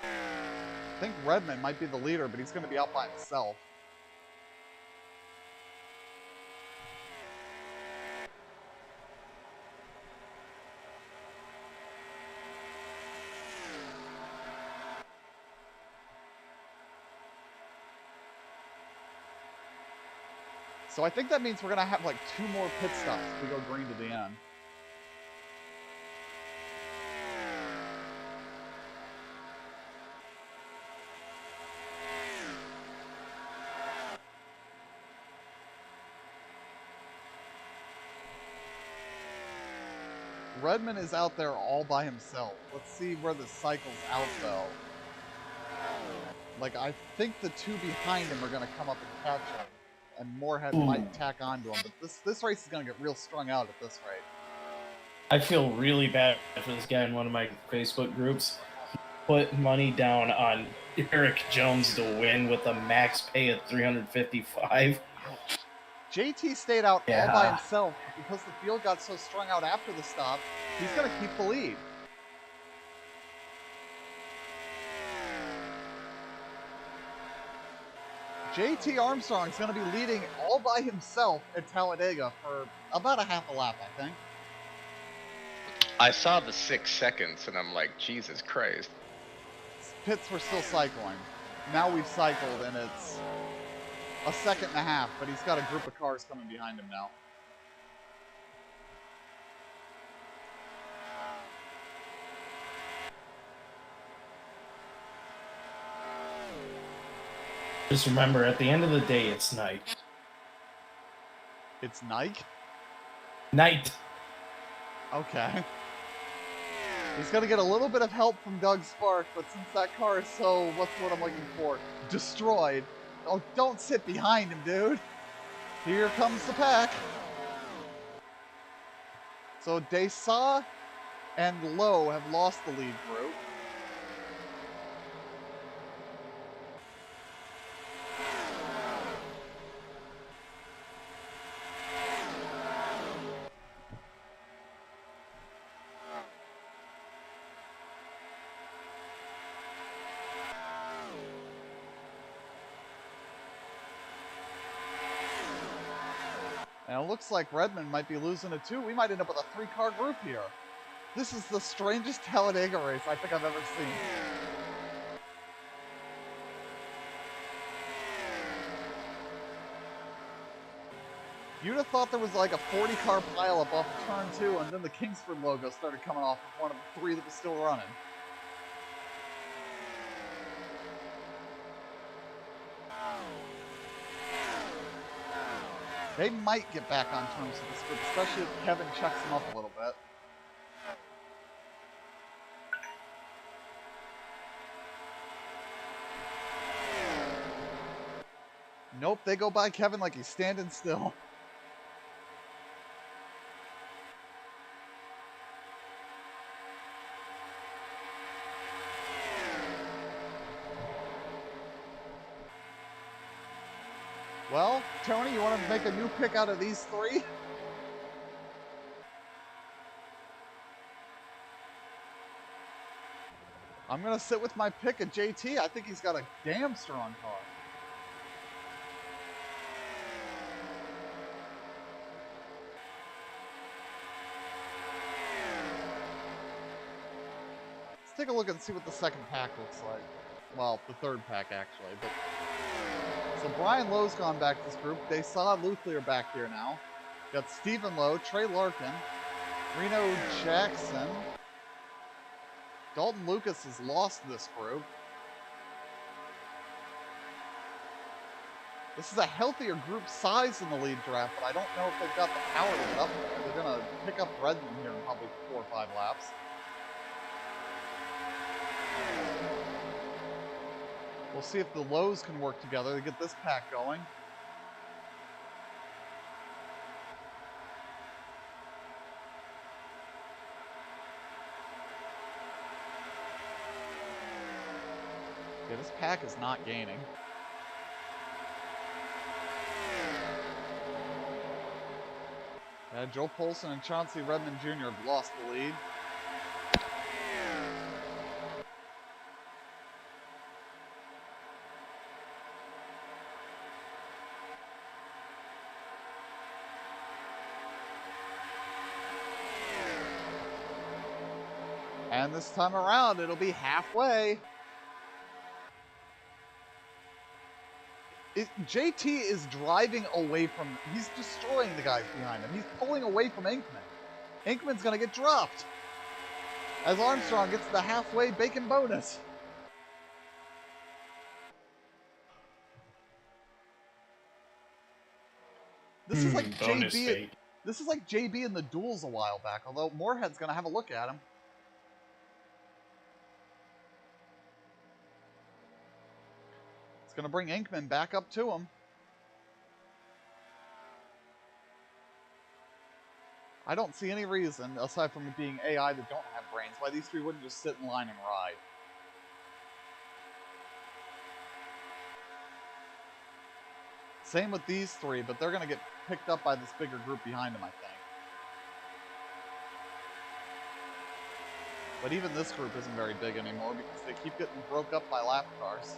I think Redmond might be the leader, but he's going to be out by himself. So I think that means we're going to have like 2 more pit stops if we go green to the end. Redmond is out there all by himself. Let's see where the cycle's out though. Like, I think the 2 behind him are going to come up and catch him. And Moorhead might tack onto him, but this race is going to get real strung out at this rate. I feel really bad for this guy in one of my Facebook groups. He put money down on Eric Jones to win with a max pay of $355. Ouch. JT stayed out all by Yeah. himself because the field got so strung out after the stop. He's going to keep the lead. JT Armstrong's going to be leading all by himself at Talladega for about a half a lap, I think. I saw the 6 seconds and I'm like, Jesus Christ. Pits were still cycling. Now we've cycled and it's a second and a half, but he's got a group of cars coming behind him now. Just remember, at the end of the day, it's night. It's Nike? Night. Okay. He's going to get a little bit of help from Doug Spark, but since that car is so, what's what I'm looking for? Destroyed. Oh, don't sit behind him, dude. Here comes the pack. So Desa and Lowe have lost the lead group. And it looks like Redmond might be losing it too. We might end up with a 3-car group here. This is the strangest Talladega race I think I've ever seen. You'd have thought there was like a 40-car pileup off of turn 2, and then the Kingsford logo started coming off of one of the 3 that was still running. They might get back on terms with this group, especially if Kevin checks them up a little bit. Nope, they go by Kevin like he's standing still. Well, Tony, you want to make a new pick out of these 3? I'm going to sit with my pick of JT. I think he's got a damn strong car. Let's take a look and see what the second pack looks like. Well, the third pack, actually. But so Brian Lowe's gone back to this group. They saw Luthier back here now. Got Stephen Lowe, Trey Larkin, Reno Jackson. Dalton Lucas has lost this group. This is a healthier group size in the lead draft, but I don't know if they've got the power to get up there. They're going to pick up Redmond here in probably 4 or 5 laps. We'll see if the Lows can work together to get this pack going. Yeah, this pack is not gaining. Joe Polson and Chauncey Redmond Jr. have lost the lead. And this time around, it'll be halfway. JT is driving away from... He's destroying the guys behind him. He's pulling away from Inkman. Inkman's going to get dropped. As Armstrong gets the halfway bacon bonus. This is like JB... This is like JB in the duels a while back, although Moorhead's going to have a look at him. Going to bring Inkman back up to him. I don't see any reason, aside from it being AI that don't have brains, why these 3 wouldn't just sit in line and ride. Same with these three, but they're going to get picked up by this bigger group behind them, I think. But even this group isn't very big anymore because they keep getting broke up by lap cars.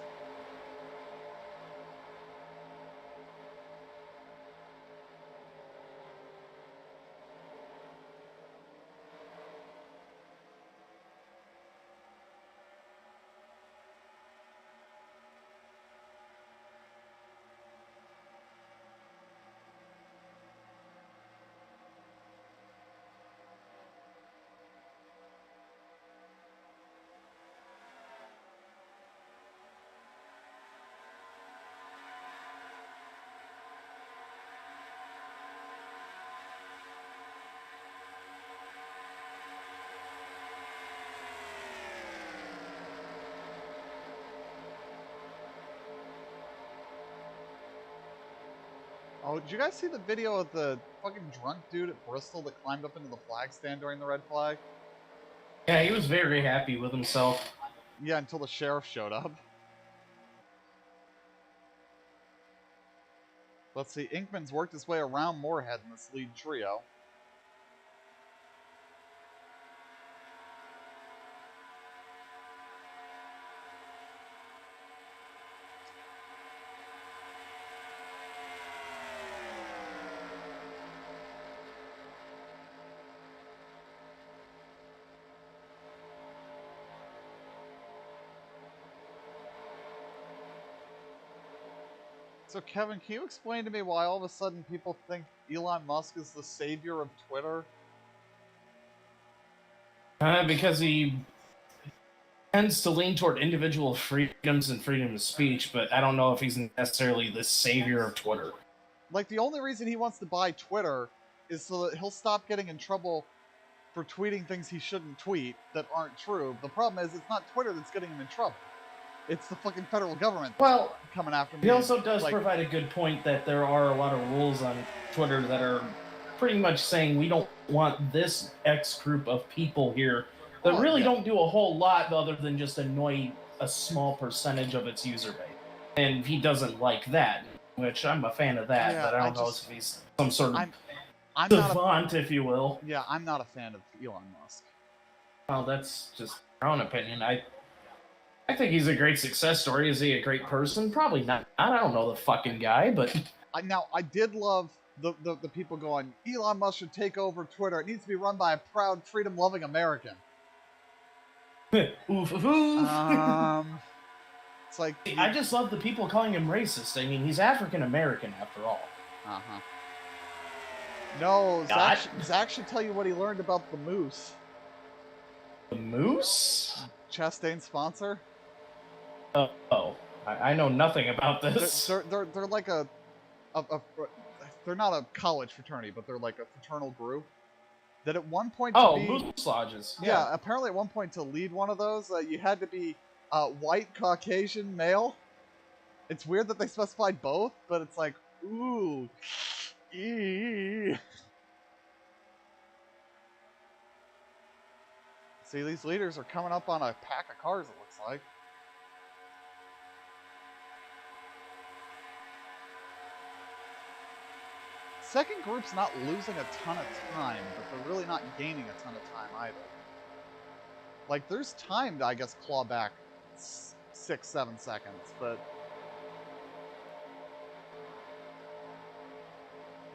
Oh, did you guys see the video of the fucking drunk dude at Bristol that climbed up into the flag stand during the red flag? Yeah, he was very happy with himself. Yeah, until the sheriff showed up. Let's see, Inkman's worked his way around Moorhead in this lead trio. So, Kevin, can you explain to me why all of a sudden people think Elon Musk is the savior of Twitter? Because he tends to lean toward individual freedoms and freedom of speech, but I don't know if he's necessarily the savior of Twitter. Like, the only reason he wants to buy Twitter is so that he'll stop getting in trouble for tweeting things he shouldn't tweet that aren't true. The problem is, it's not Twitter that's getting him in trouble. It's the fucking federal government coming after me. He also does provide a good point that there are a lot of rules on Twitter that are pretty much saying we don't want this X group of people here that really don't do a whole lot other than just annoy a small percentage of its user base. And he doesn't like that, which I'm a fan of that, but I don't know if he's some sort of savant, if you will. Yeah, I'm not a fan of Elon Musk. Well, that's just my own opinion. I think he's a great success story. Is he a great person? Probably not. I don't know the fucking guy, but... I did love the people going, Elon Musk should take over Twitter. It needs to be run by a proud, freedom-loving American. Oof, oof. It's like... I just love the people calling him racist. I mean, he's African-American, after all. Uh-huh. No, Zach should tell you what he learned about the moose. The moose? Chastain sponsor? I know nothing about this. They're like they're not a college fraternity, but they're like a fraternal group. That at one point Moose Lodges. Yeah, apparently at one point to lead one of those, you had to be white, Caucasian, male. It's weird that they specified both, but it's like, ooh, See, these leaders are coming up on a pack of cars, it looks like. Second group's not losing a ton of time, but they're really not gaining a ton of time either. Like, there's time to, I guess, claw back 6-7 seconds, but...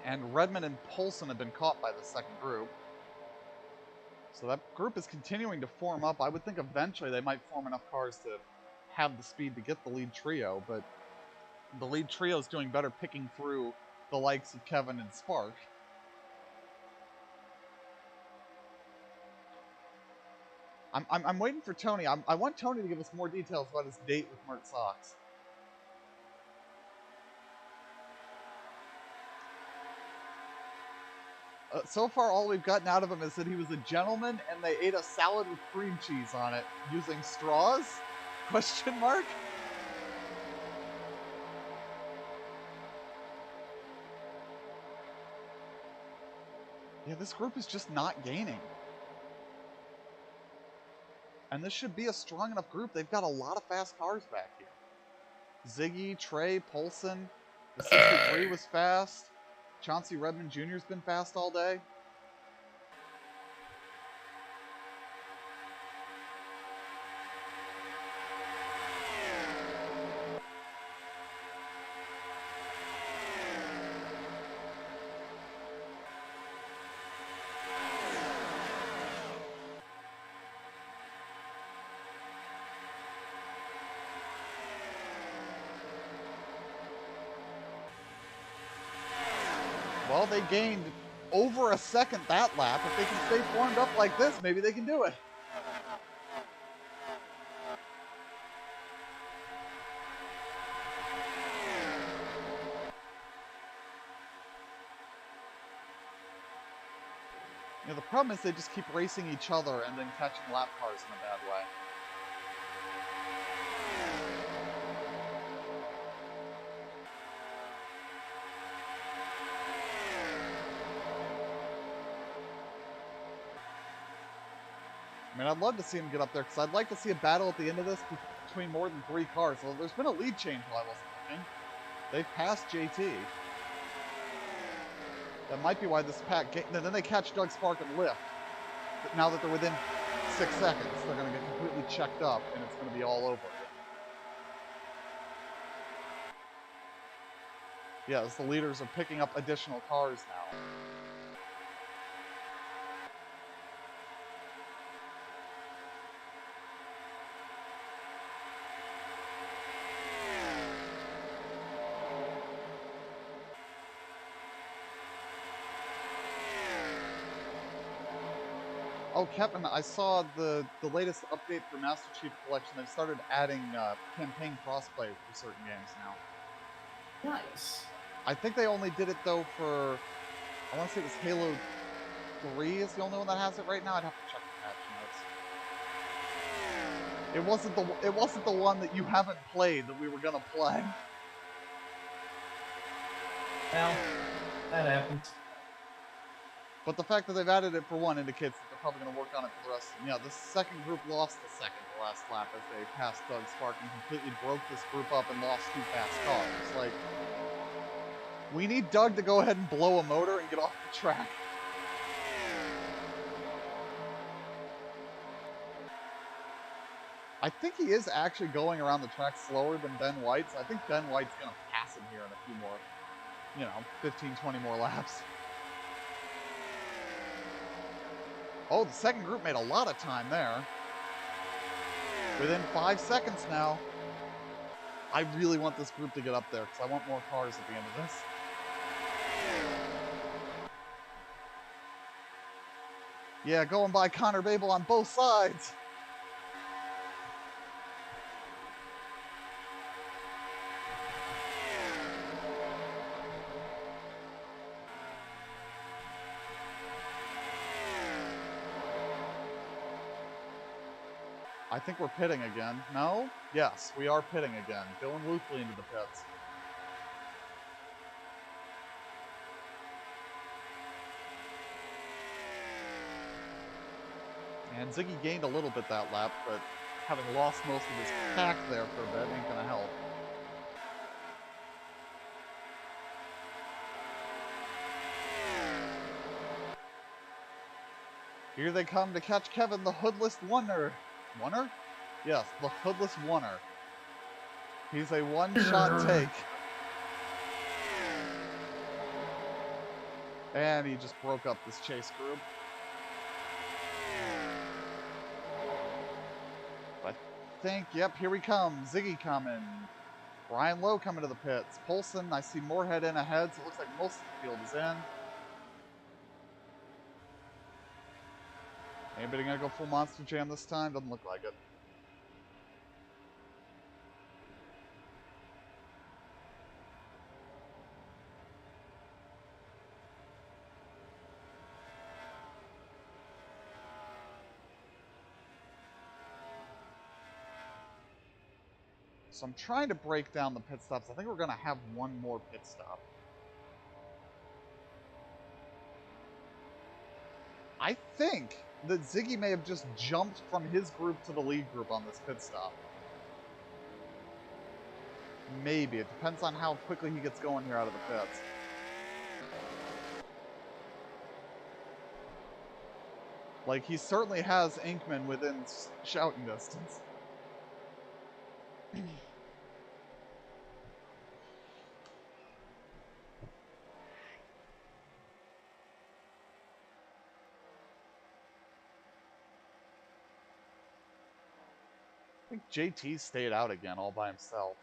And Redmond and Polson have been caught by the second group. So that group is continuing to form up. I would think eventually they might form enough cars to have the speed to get the lead trio, but the lead trio is doing better picking through the likes of Kevin and Spark. I'm waiting for Tony. I want Tony to give us more details about his date with Mert Sox. So far, all we've gotten out of him is that he was a gentleman and they ate a salad with cream cheese on it using straws? Question mark? Yeah, this group is just not gaining. And this should be a strong enough group. They've got a lot of fast cars back here. Ziggy, Trey, Polson. The 63 was fast. Chauncey Redmond Jr.'s been fast all day. Well, they gained over a second that lap. If they can stay formed up like this, maybe they can do it. You know, the problem is they just keep racing each other and then catching lap cars in a bad way. I mean, I'd love to see him get up there, because I'd like to see a battle at the end of this between more than 3 cars. Well, there's been a lead change while I wasn't looking. They've passed JT. That might be why this pack... Then they catch Doug Spark and lift. But now that they're within 6 seconds, they're going to get completely checked up, and it's going to be all over again. Yes, the leaders are picking up additional cars now. Oh, Kevin, I saw the latest update for Master Chief Collection. They've started adding campaign crossplay for certain games now. Nice. I think they only did it, though, for... I want to say it was Halo 3 is the only one that has it right now. I'd have to check the patch notes. It wasn't the one that you haven't played that we were going to play. Well, that happens. But the fact that they've added it for one indicates that they're probably going to work on it for the rest of them. Yeah, the second group lost the second to last lap as they passed Doug Spark and completely broke this group up and lost 2 fast cars. Like, we need Doug to go ahead and blow a motor and get off the track. I think he is actually going around the track slower than Ben White, so I think Ben White's going to pass him here in a few more, 15, 20 more laps. Oh, the second group made a lot of time there. Within 5 seconds now. I really want this group to get up there, because I want more cars at the end of this. Yeah, going by Connor Babel on both sides. I think we're pitting again. No? Yes, we are pitting again. Dylan Luthley into the pits. And Ziggy gained a little bit that lap, but having lost most of his pack there for a bit ain't gonna help. Here they come to catch Kevin, the hoodless wonder. Oner? Yes, the hoodless oner. He's a one-shot take. And he just broke up this chase group. I think, yep, here we come. Ziggy coming. Brian Lowe coming to the pits. Polson, I see Moorhead in ahead, so it looks like most of the field is in. Anybody gonna go full Monster Jam this time? Doesn't look like it. So I'm trying to break down the pit stops. I think we're gonna have one more pit stop. I think that Ziggy may have just jumped from his group to the lead group on this pit stop. Maybe. It depends on how quickly he gets going here out of the pits. Like, he certainly has Inkman within shouting distance. I think JT stayed out again all by himself.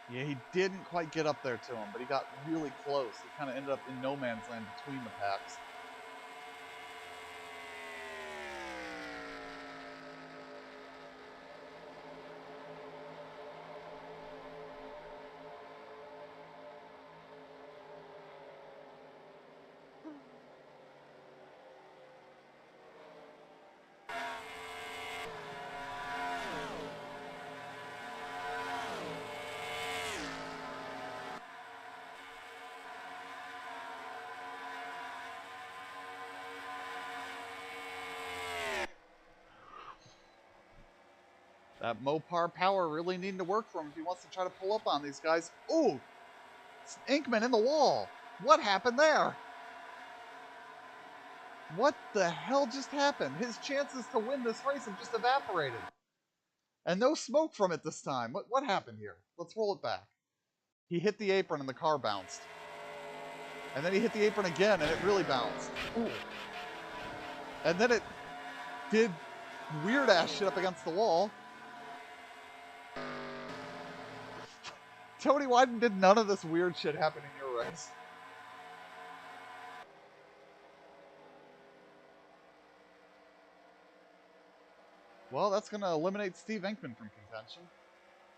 Yeah, he didn't quite get up there to him, but he got really close. He kind of ended up in no man's land between the packs. That Mopar power really needing to work for him if he wants to try to pull up on these guys. Ooh! It's Inkman in the wall! What happened there? What the hell just happened? His chances to win this race have just evaporated. And no smoke from it this time. What happened here? Let's roll it back. He hit the apron and the car bounced. And then he hit the apron again and it really bounced. Ooh. And then it did weird ass shit up against the wall. Tony, why did none of this weird shit happen in your race? Well, that's going to eliminate Steve Inkman from contention.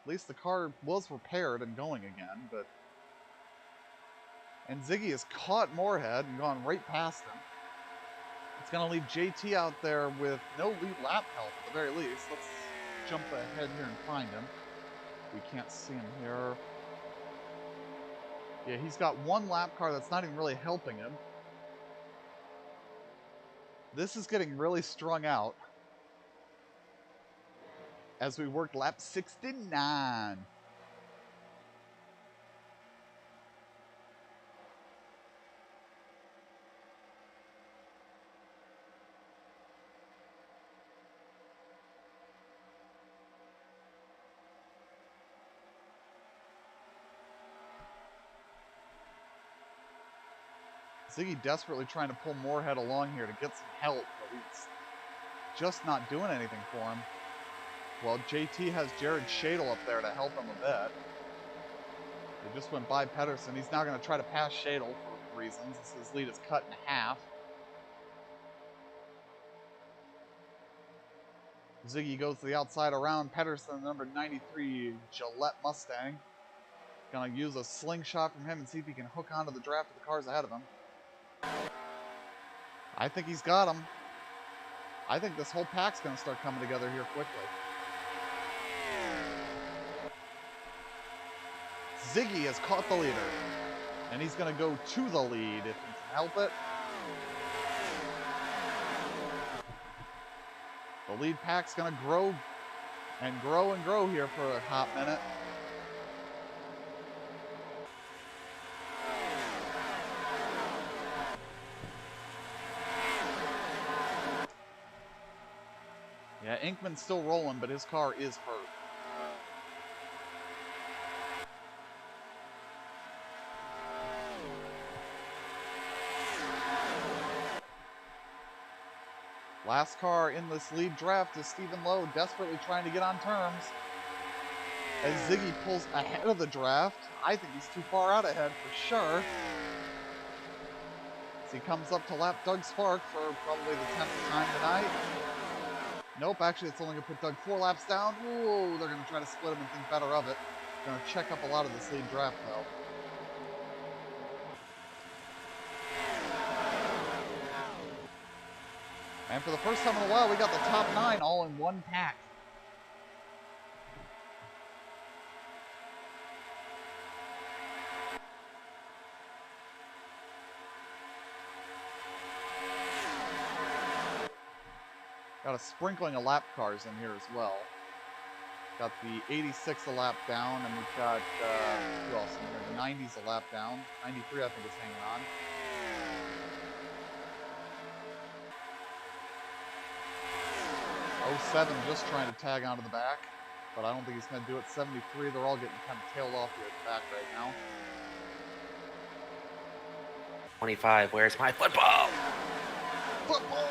At least the car was repaired and going again, but... And Ziggy has caught Moorhead and gone right past him. It's going to leave JT out there with no lead lap help at the very least. Let's jump ahead here and find him. We can't see him here. Yeah, he's got one lap car that's not even really helping him. This is getting really strung out as we work lap 69. Ziggy desperately trying to pull Moorhead along here to get some help, but he's just not doing anything for him. Well, JT has Jared Shadle up there to help him a bit. They just went by Pedersen. He's now going to try to pass Shadle for reasons. His lead is cut in half. Ziggy goes to the outside around Pedersen, number 93 Gillette Mustang. Gonna use a slingshot from him and see if he can hook onto the draft of the cars ahead of him. I think he's got him. I think this whole pack's gonna start coming together here quickly. Ziggy has caught the leader, and he's gonna go to the lead if he can help it. The lead pack's gonna grow and grow and grow here for a hot minute. Yeah, Inkman's still rolling, but his car is hurt. Last car in this lead draft is Stephen Lowe, desperately trying to get on terms. As Ziggy pulls ahead of the draft, I think he's too far out ahead for sure. As he comes up to lap Doug Spark for probably the 10th time tonight. Nope, actually it's only going to put Doug 4 laps down. Ooh, they're going to try to split him and think better of it. Going to check up a lot of this lead draft though. And for the first time in a while, we got the top 9 all in one pack. Got a sprinkling of lap cars in here as well. Got the 86 a lap down, and we've got, who else in here? The 90's a lap down. 93, I think, is hanging on. '07 just trying to tag onto the back, but I don't think he's going to do it. 73, they're all getting kind of tailed off here at the back right now. 25, where's my football? Football!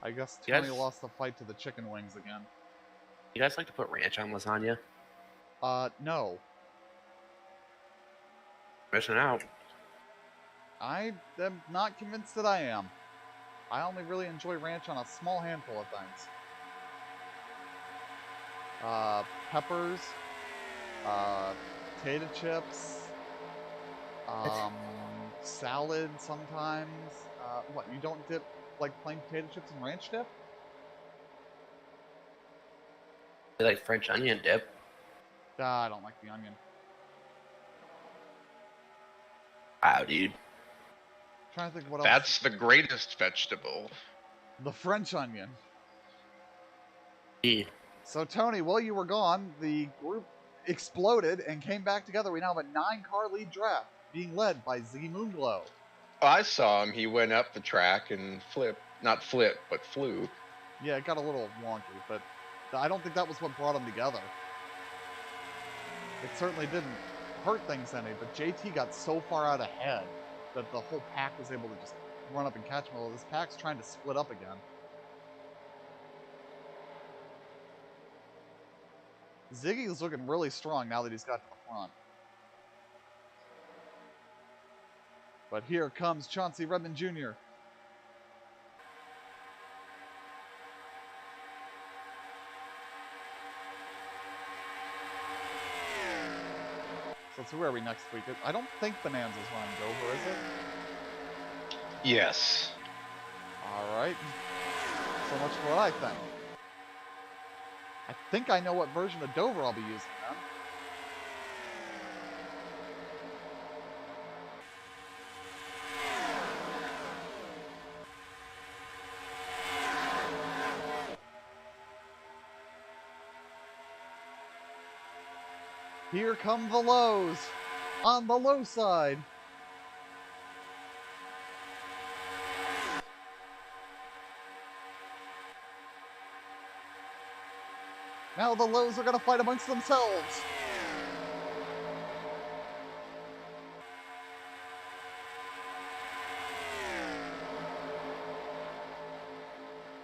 I guess Tony Yes. lost the fight to the chicken wings again. You guys like to put ranch on lasagna? No. Missing out. I am not convinced that I am. I only really enjoy ranch on a small handful of things. Peppers, potato chips, salad sometimes. What, you don't dip like plain potato chips and ranch dip? I like French onion dip. I don't like the onion. Wow, dude. Trying to think what else. That's the greatest vegetable. The French onion. Yeah. So Tony, while you were gone, the group exploded and came back together. We now have a 9-car lead draft, being led by Ziggy Moonglow. I saw him. He went up the track and not flipped, but flew. Yeah, it got a little wonky, but I don't think that was what brought them together. It certainly didn't hurt things any, but JT got so far out ahead that the whole pack was able to just run up and catch him. Well, this pack's trying to split up again. Ziggy's looking really strong now that he's got to the front. But here comes Chauncey Redmond Jr. So where are we next week? I don't think Bonanza's running Dover, is it? Yes. Alright. So much for what I think. I think I know what version of Dover I'll be using then. Here come the lows on the low side. Now the lows are going to fight amongst themselves.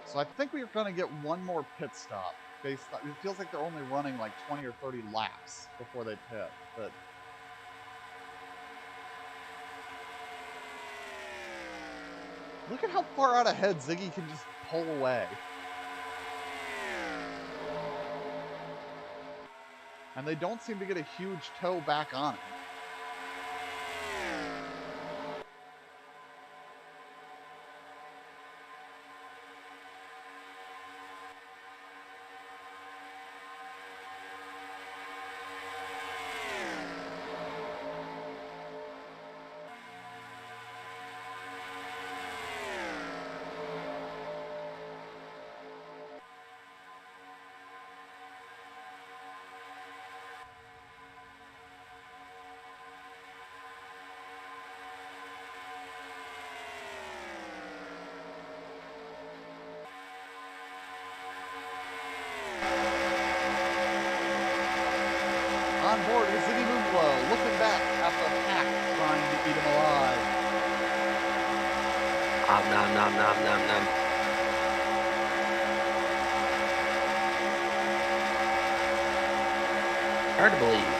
So I think we're going to get one more pit stop. It feels like they're only running like 20 or 30 laps before they pit, but look at how far out ahead Ziggy can just pull away. And they don't seem to get a huge toe back on it. On board with Ziggy Moonglow, looking back at the pack, trying to eat him alive. Nom nom nom nom nom. Hard to believe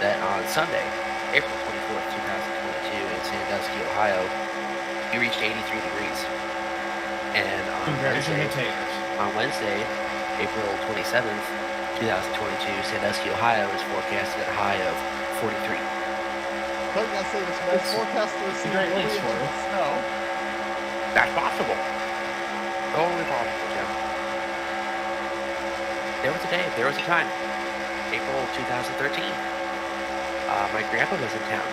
that on Sunday, April 24th, 2022, in Sandusky, Ohio, we reached 83 degrees. And on Wednesday, April 27th, 2022, Sandusky, Ohio is forecasted at a high of 43. I was going to say this was forecast to see Great lakes for it. snow. That's possible. Totally possible, Jim. There was a time, April 2013. My grandpa was in town,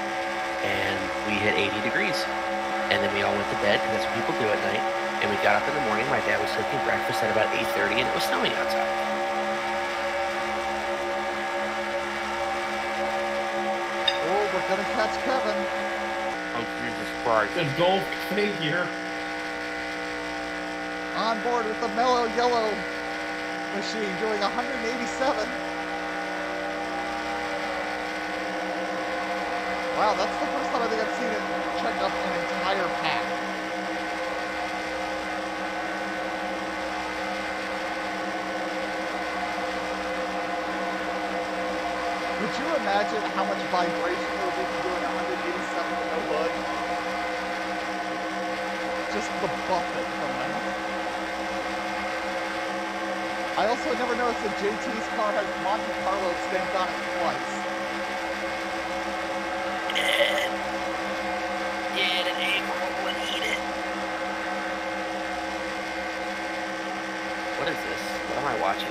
and we hit 80 degrees. And then we all went to bed, because that's what people do at night. And we got up in the morning, my dad was cooking breakfast at about 8:30, and it was snowing outside. Oh, we're gonna catch Kevin. Oh, Jesus Christ. The gold figure. On board with the mellow yellow machine doing 187. Wow, that's the first time I think I've seen it check up an entire pack. Could you imagine how much vibration there would be from doing 187 with no hood? Just the buffet from that. I also never noticed that JT's car has Monte Carlo stamped on it twice. Get an apple and eat it. What is this? What am I watching?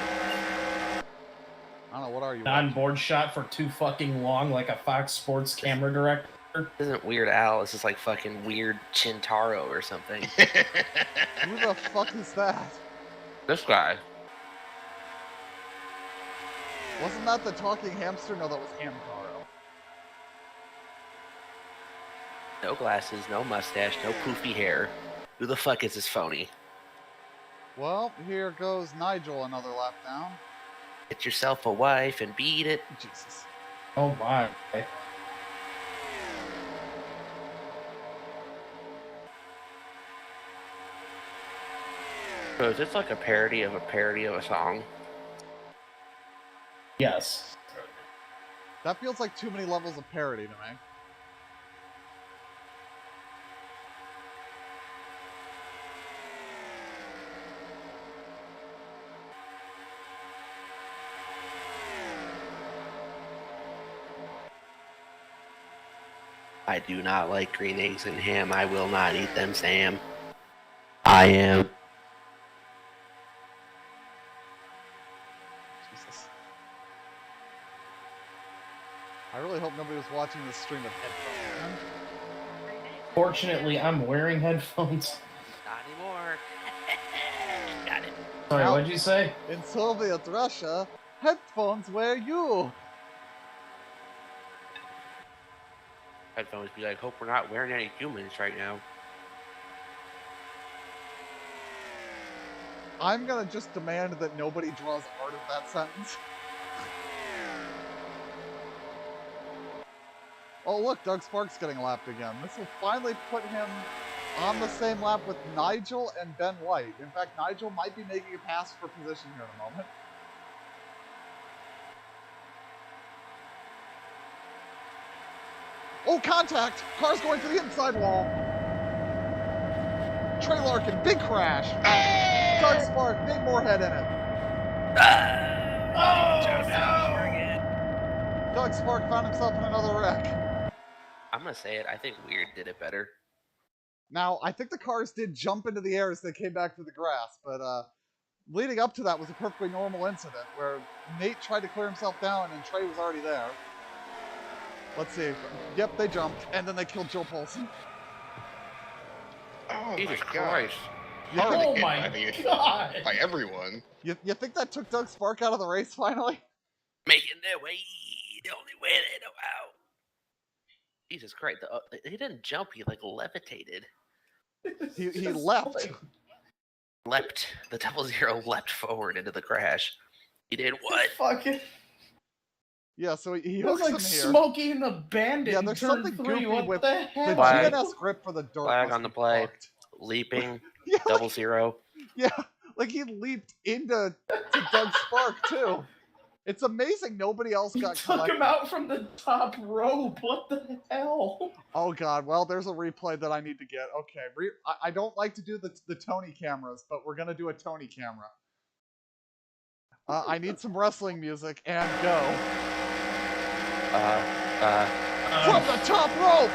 I don't know, what are you? On-board shot for too fucking long, like a Fox Sports camera director. This isn't Weird Al. This is like fucking Weird Chintaro or something. Who the fuck is that? This guy. Wasn't that the talking hamster? No, that was Hamtaro. No glasses, no mustache, no poofy hair. Who the fuck is this phony? Well, here goes Nigel another lap down. Get yourself a wife and beat it. Jesus. Oh my. So is this like a parody of a song? Yes. That feels like too many levels of parody to me. I do not like green eggs and ham. I will not eat them, Sam. I am. Jesus. I really hope nobody was watching this stream with headphones. Fortunately, I'm wearing headphones. Not anymore. Got it. Sorry, Now- what'd you say? In Soviet Russia, headphones wear you. Headphones be like, hope we're not wearing any humans right now. I'm gonna just demand that nobody draws art of that sentence. Oh look, Doug Sparks getting lapped again. This will finally put him on the same lap with Nigel and Ben White. In fact, Nigel might be making a pass for position here in a moment. Oh, contact! Car's going for the inside wall. Trey Larkin, big crash. Doug Spark, big Moorhead in it. Doug Spark found himself in another wreck. I'm gonna say it. I think Weird did it better. Now, I think the cars did jump into the air as they came back through the grass, but leading up to that was a perfectly normal incident where Nate tried to clear himself down and Trey was already there. Let's see. Yep, they jumped, and then they killed Joe Polson. Oh Jesus my God. Christ. Hard Oh hit my god! by everyone. You think that took Doug Spark out of the race finally? Making their way the only way they know how. Jesus Christ. He didn't jump, he like levitated. He Just left. like- Leapt. The 00 leapt forward into the crash. He did what? Fucking. Yeah, so he It was hooks like him here. Smokey and the Bandit. Yeah, in there's turn something 3. goofy What with the The hell? Flag. GNS grip for the dirt. Flag must on the be play. fucked. Leaping. Yeah, like, 00. yeah, like he leaped into Doug Spark too. It's amazing nobody else He got took collected. him out from the top rope. What the hell? Oh god, well there's a replay that I need to get. Okay, I don't like to do the Tony cameras, but we're gonna do a Tony camera. I need some wrestling music and go. From the top rope!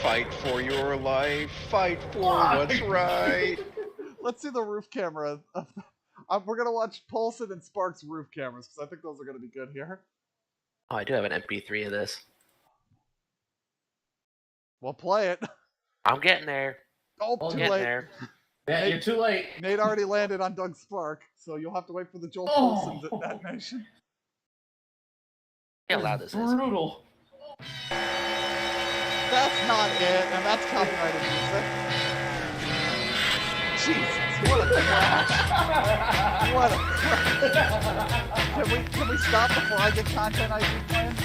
Fight for your life. Fight for what's right. Let's see the roof camera. We're gonna watch Paulson and Sparks' roof cameras because I think those are gonna be good here. Oh, I do have an MP3 of this. We'll play it. I'm getting there. Oh, I'm too getting late. there. Yeah, you're too late. Nate already landed on Doug Spark, so you'll have to wait for the Joel Oh. Paulson detonation. How loud this is. Brutal. That's not it, and that's copyrighted music. Jesus, what a crash! What a crash! Can we stop before I get content ID planned?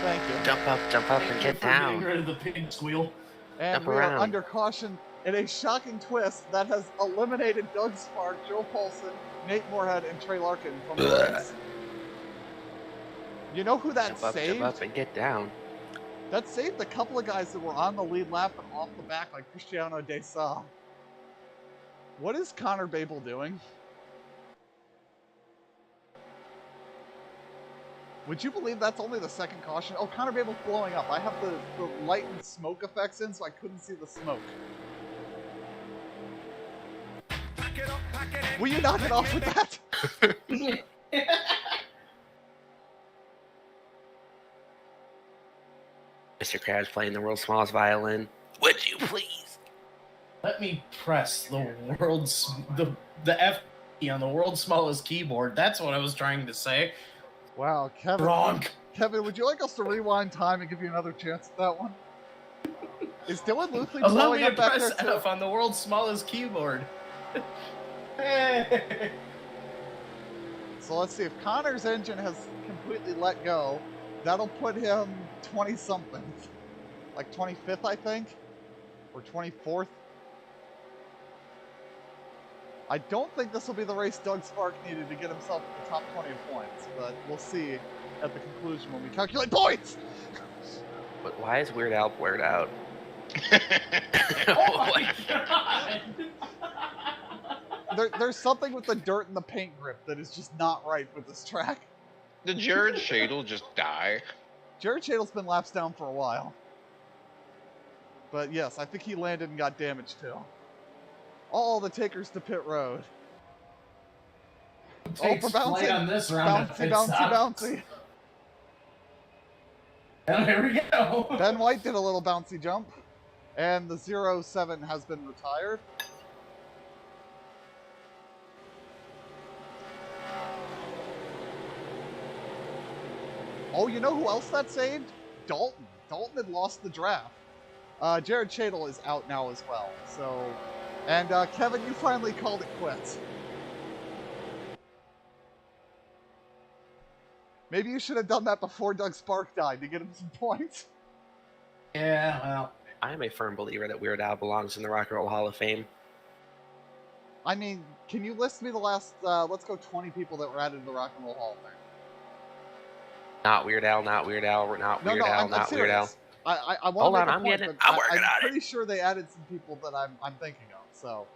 Thank you. Jump up, and get For getting down. rid of the pig squeal. And Jump we are around. under caution in a shocking twist that has eliminated Doug Spark, Joe Paulson, Nate Moorhead, and Trey Larkin from the race. You know who that saved? Jump up, and get down. That saved a couple of guys that were on the lead lap and off the back, like Cristiano De Sa. What is Connor Babel doing? Would you believe that's only the second caution? Oh, Connor Babel's blowing up. I have the light and smoke effects in, so I couldn't see the smoke. Will you knock it off with that? Mr. Krabs playing the world's smallest violin. Would you please? Let me press the F key on the world's smallest keyboard. That's what I was trying to say. Wow, Kevin. Wrong. Kevin, would you like us to rewind time and give you another chance at that one? Is Dylan Luthley Allow blowing me to up back press there too? F on the world's smallest keyboard. Hey. So let's see, if Connor's engine has completely let go, that'll put him 20-something. Like 25th, I think? Or 24th? I don't think this will be the race Doug Spark needed to get himself to the top 20 of points, but we'll see at the conclusion when we calculate points! But why is Weird Al blurred out? Oh my god! There's something with the dirt and the paint grip that is just not right with this track. Did Jared Shadle just die? Jared Shadle's been laps down for a while. But yes, I think he landed and got damaged too. All the takers to pit road. Takes flight on this round. Bouncy. And here we go. Ben White did a little bouncy jump. And the 07 has been retired. Oh, you know who else that saved? Dalton. Dalton had lost the draft. Jared Shadle is out now as well. So, and Kevin, you finally called it quits. Maybe you should have done that before Doug Spark died to get him some points. Yeah, well. I am a firm believer that Weird Al belongs in the Rock and Roll Hall of Fame. I mean, can you list me the last, let's go 20 people that were added to the Rock and Roll Hall of Fame? Not Weird Al, not Weird Al, not Weird Al, not Weird Al. I want Hold to on, make a I'm point, getting it. but I'm working on it. I'm pretty sure they added some people that I'm thinking of. So,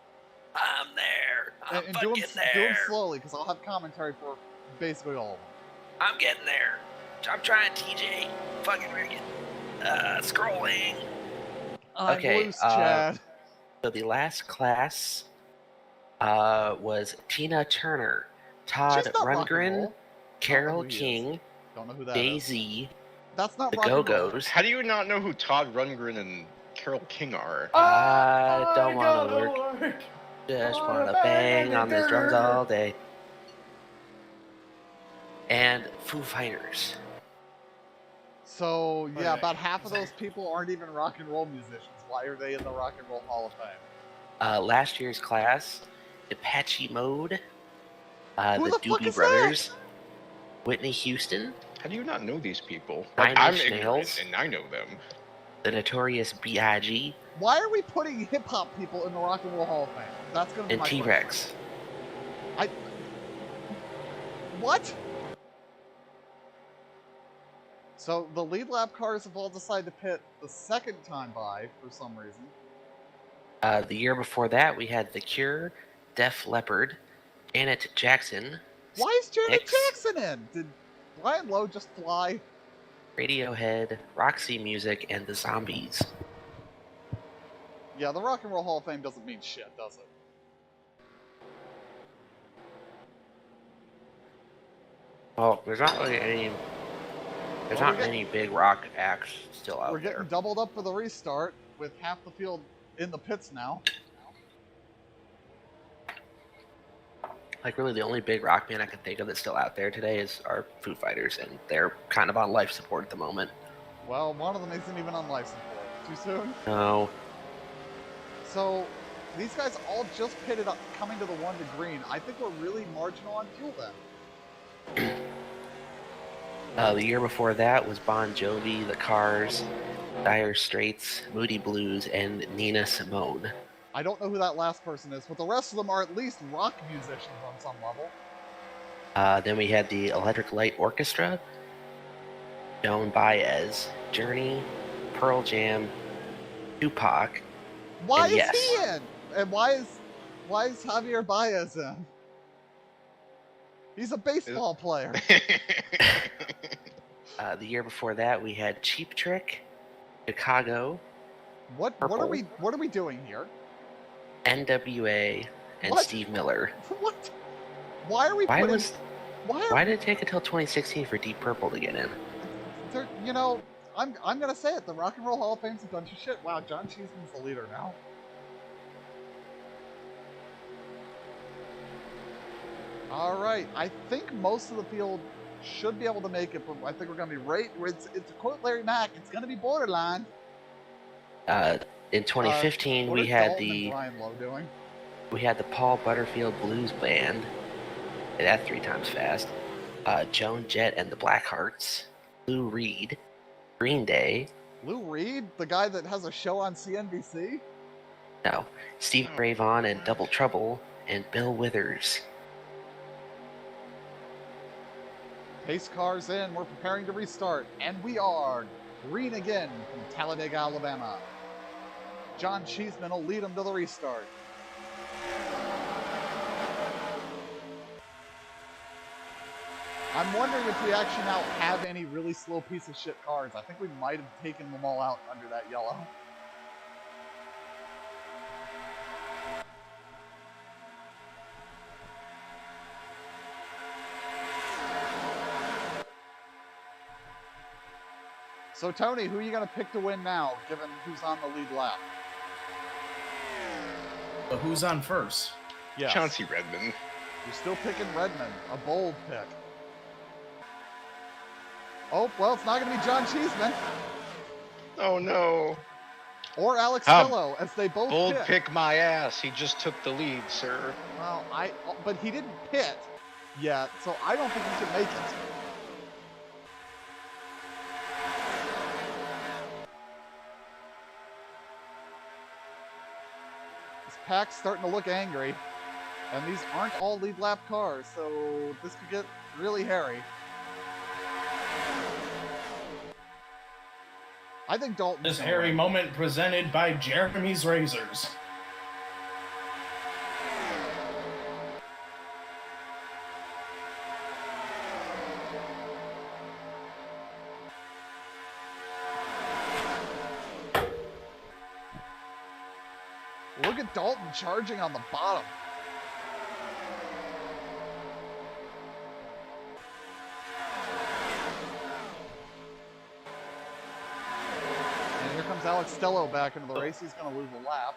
I'm there. I'm and fucking do them there. slowly because I'll have commentary for basically all of them. I'm getting there. I'm trying, TJ. Fucking rigging. Scrolling. Okay, Loose, Chad. So the last class was Tina Turner, Todd She's not rock and Rundgren, roll. Carol who he is. King, Don't know who that is. Daisy, That's not the rock and roll. Go-Go's. How do you not know who Todd Rundgren and Carol King are? I don't want to work. Just want to bang on these drums all day. And Foo Fighters. So, yeah, Okay. about half of those people aren't even rock and roll musicians. Why are they in the Rock and Roll Hall of Fame? Last year's class, Apache Mode, Who the the fuck Doobie is Brothers, Whitney Houston, How do you not know these people? Nine I'm Inch ignorant, Nails. and I know them. the Notorious B.I.G., Why are we putting hip-hop people in the Rock and Roll Hall of Fame? That's going to be and my T-Rex. question. What? So the lead lap cars have all decided to pit the second time by for some reason. The year before that, we had The Cure, Def Leppard, Annette Jackson. Why is Janet Six. Jackson in? Did Brian Lowe just fly? Radiohead, Roxy Music, and the Zombies. Yeah, the Rock and Roll Hall of Fame doesn't mean shit, does it? Well, there's not really any. There's Well, not many big rock acts still out We're there. getting doubled up for the restart with half the field in the pits now. Like, really, the only big rock band I can think of that's still out there today is our Foo Fighters, and they're kind of on life support at the moment. Well, one of them isn't even on life support. Too soon? No. So, these guys all just pitted up coming to the 1 to green. I think we're really marginal on fuel then. The year before that was Bon Jovi, The Cars, Dire Straits, Moody Blues, and Nina Simone. I don't know who that last person is, but the rest of them are at least rock musicians on some level. Then we had the Electric Light Orchestra, Joan Baez, Journey, Pearl Jam, Tupac. Why And is yes. he in? And why is Javier Baez in? He's a baseball player. The year before that, we had Cheap Trick, Chicago, What are we doing here? NWA, and What? Steve Miller. What? Why are we Why putting? was Why did it take until 2016 for Deep Purple to get in? You know, I'm gonna say it. The Rock and Roll Hall of Fame's a bunch of shit. Wow, John Cheeseman's the leader now. All right, I think most of the field should be able to make it, but I think we're gonna be right. It's to quote Larry Mack, it's gonna be borderline. In 2015, What we are had Dalton and the Brian Lowe doing? Paul Butterfield Blues Band. Say that 3 times fast. Joan Jett and the Blackhearts, Lou Reed, Green Day. Lou Reed, the guy that has a show on CNBC? No, Steve Ray Vaughan and Double Trouble, and Bill Withers. Pace cars in, we're preparing to restart, and we are green again from Talladega, Alabama. John Cheeseman will lead them to the restart. I'm wondering if we actually now have any really slow piece of shit cars. I think we might have taken them all out under that yellow. So Tony, who are you going to pick to win now, given who's on the lead lap? But who's on first? Yes. Chauncey Redmond. You're still picking Redmond, a bold pick. Oh, well, it's not going to be John Cheeseman Oh no. or Alex How Pillow, as they both Bold pit. pick my ass. He just took the lead, sir. Well, but he didn't pit yet, so I don't think he should make it. This pack's starting to look angry, and these aren't all lead lap cars, so this could get really hairy. I think Dalton's This gonna hairy win. moment presented by Jeremy's Razors. Look at Dalton charging on the bottom. And here comes Alex Stello back into the race. He's going to lose a lap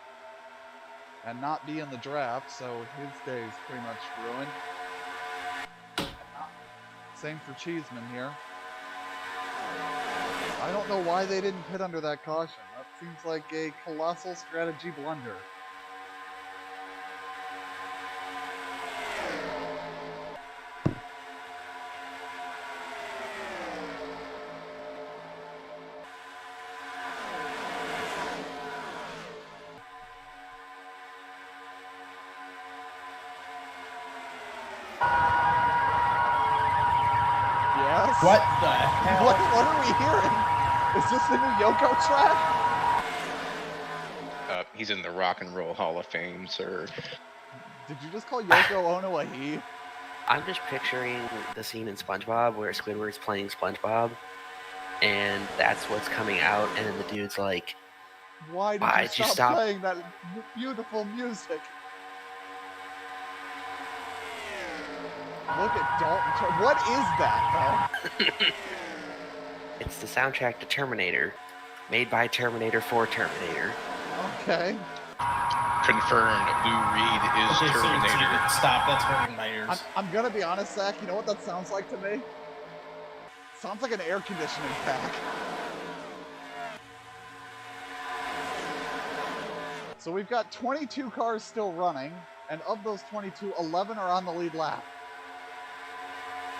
and not be in the draft, so his day is pretty much ruined. Same for Cheeseman here. I don't know why they didn't pit under that caution. That seems like a colossal strategy blunder. Yes? What the hell? What are we hearing? Is this the new Yoko track? He's in the Rock and Roll Hall of Fame, sir. Did you just call Yoko Ono a he? I'm just picturing the scene in SpongeBob where Squidward's playing SpongeBob, and that's what's coming out, and then the dude's like, Why did Why'd you you stop stop? playing that beautiful music? Look at Dalton. What is that, though? It's the soundtrack to Terminator, made by Terminator for Terminator. Okay. Confirmed, Lou Reed is Okay, seriously, Terminator. stop. That's hurting my ears. I'm gonna be honest, Zach. You know what that sounds like to me? Sounds like an air conditioning pack. So we've got 22 cars still running, and of those 22, 11 are on the lead lap.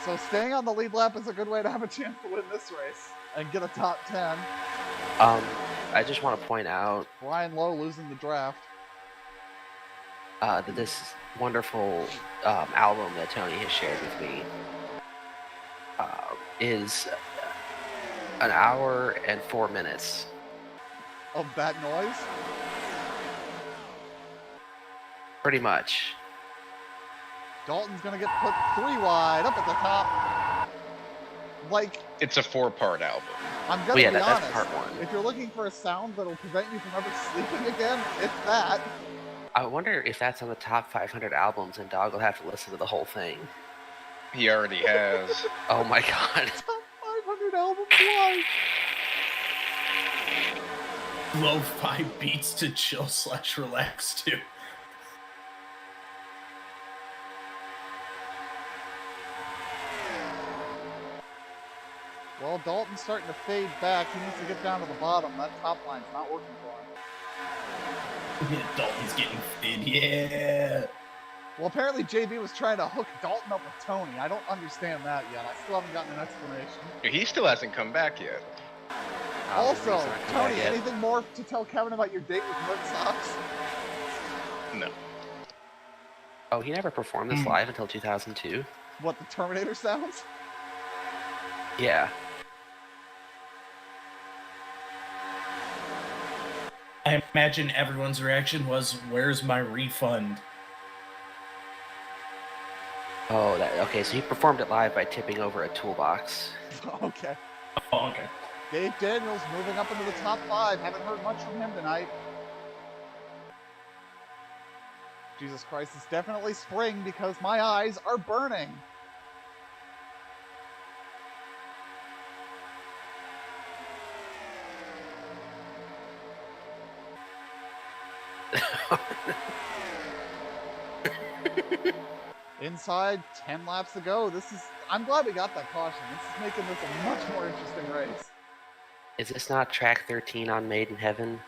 So staying on the lead lap is a good way to have a chance to win this race and get a top 10. I just want to point out Ryan Lowe losing the draft. that this wonderful album that Tony has shared with me is an hour and 4 minutes. Of that noise? Pretty much. Dalton's gonna get put 3 wide up at the top. Like, It's a 4-part album. I'm gonna Well, yeah, be that's honest. part one. If you're looking for a sound that'll prevent you from ever sleeping again, it's that. I wonder if that's on the top 500 albums, and Dog will have to listen to the whole thing. He already has. Oh my god. Top 500 albums, why? Lo-fi beats to chill/relax to. Well, Dalton's starting to fade back. He needs to get down to the bottom. That top line's not working for him. Dalton's getting fed, yeah. Well, apparently JB was trying to hook Dalton up with Tony. I don't understand that yet. I still haven't gotten an explanation. He still hasn't come back yet. Also, He's not come Tony, back yet. anything more to tell Kevin about your date with Red Sox? No. Oh, he never performed this live until 2002? What, the Terminator sounds? Yeah. I imagine everyone's reaction was, "Where's my refund?" Oh, okay, so he performed it live by tipping over a toolbox. Okay. Oh, okay. Dave Daniels moving up into the top 5. Haven't heard much from him tonight. Jesus Christ, it's definitely spring because my eyes are burning. Inside 10 laps to go. I'm glad we got that caution. This is making this a much more interesting race. Is this not track 13 on Made in Heaven?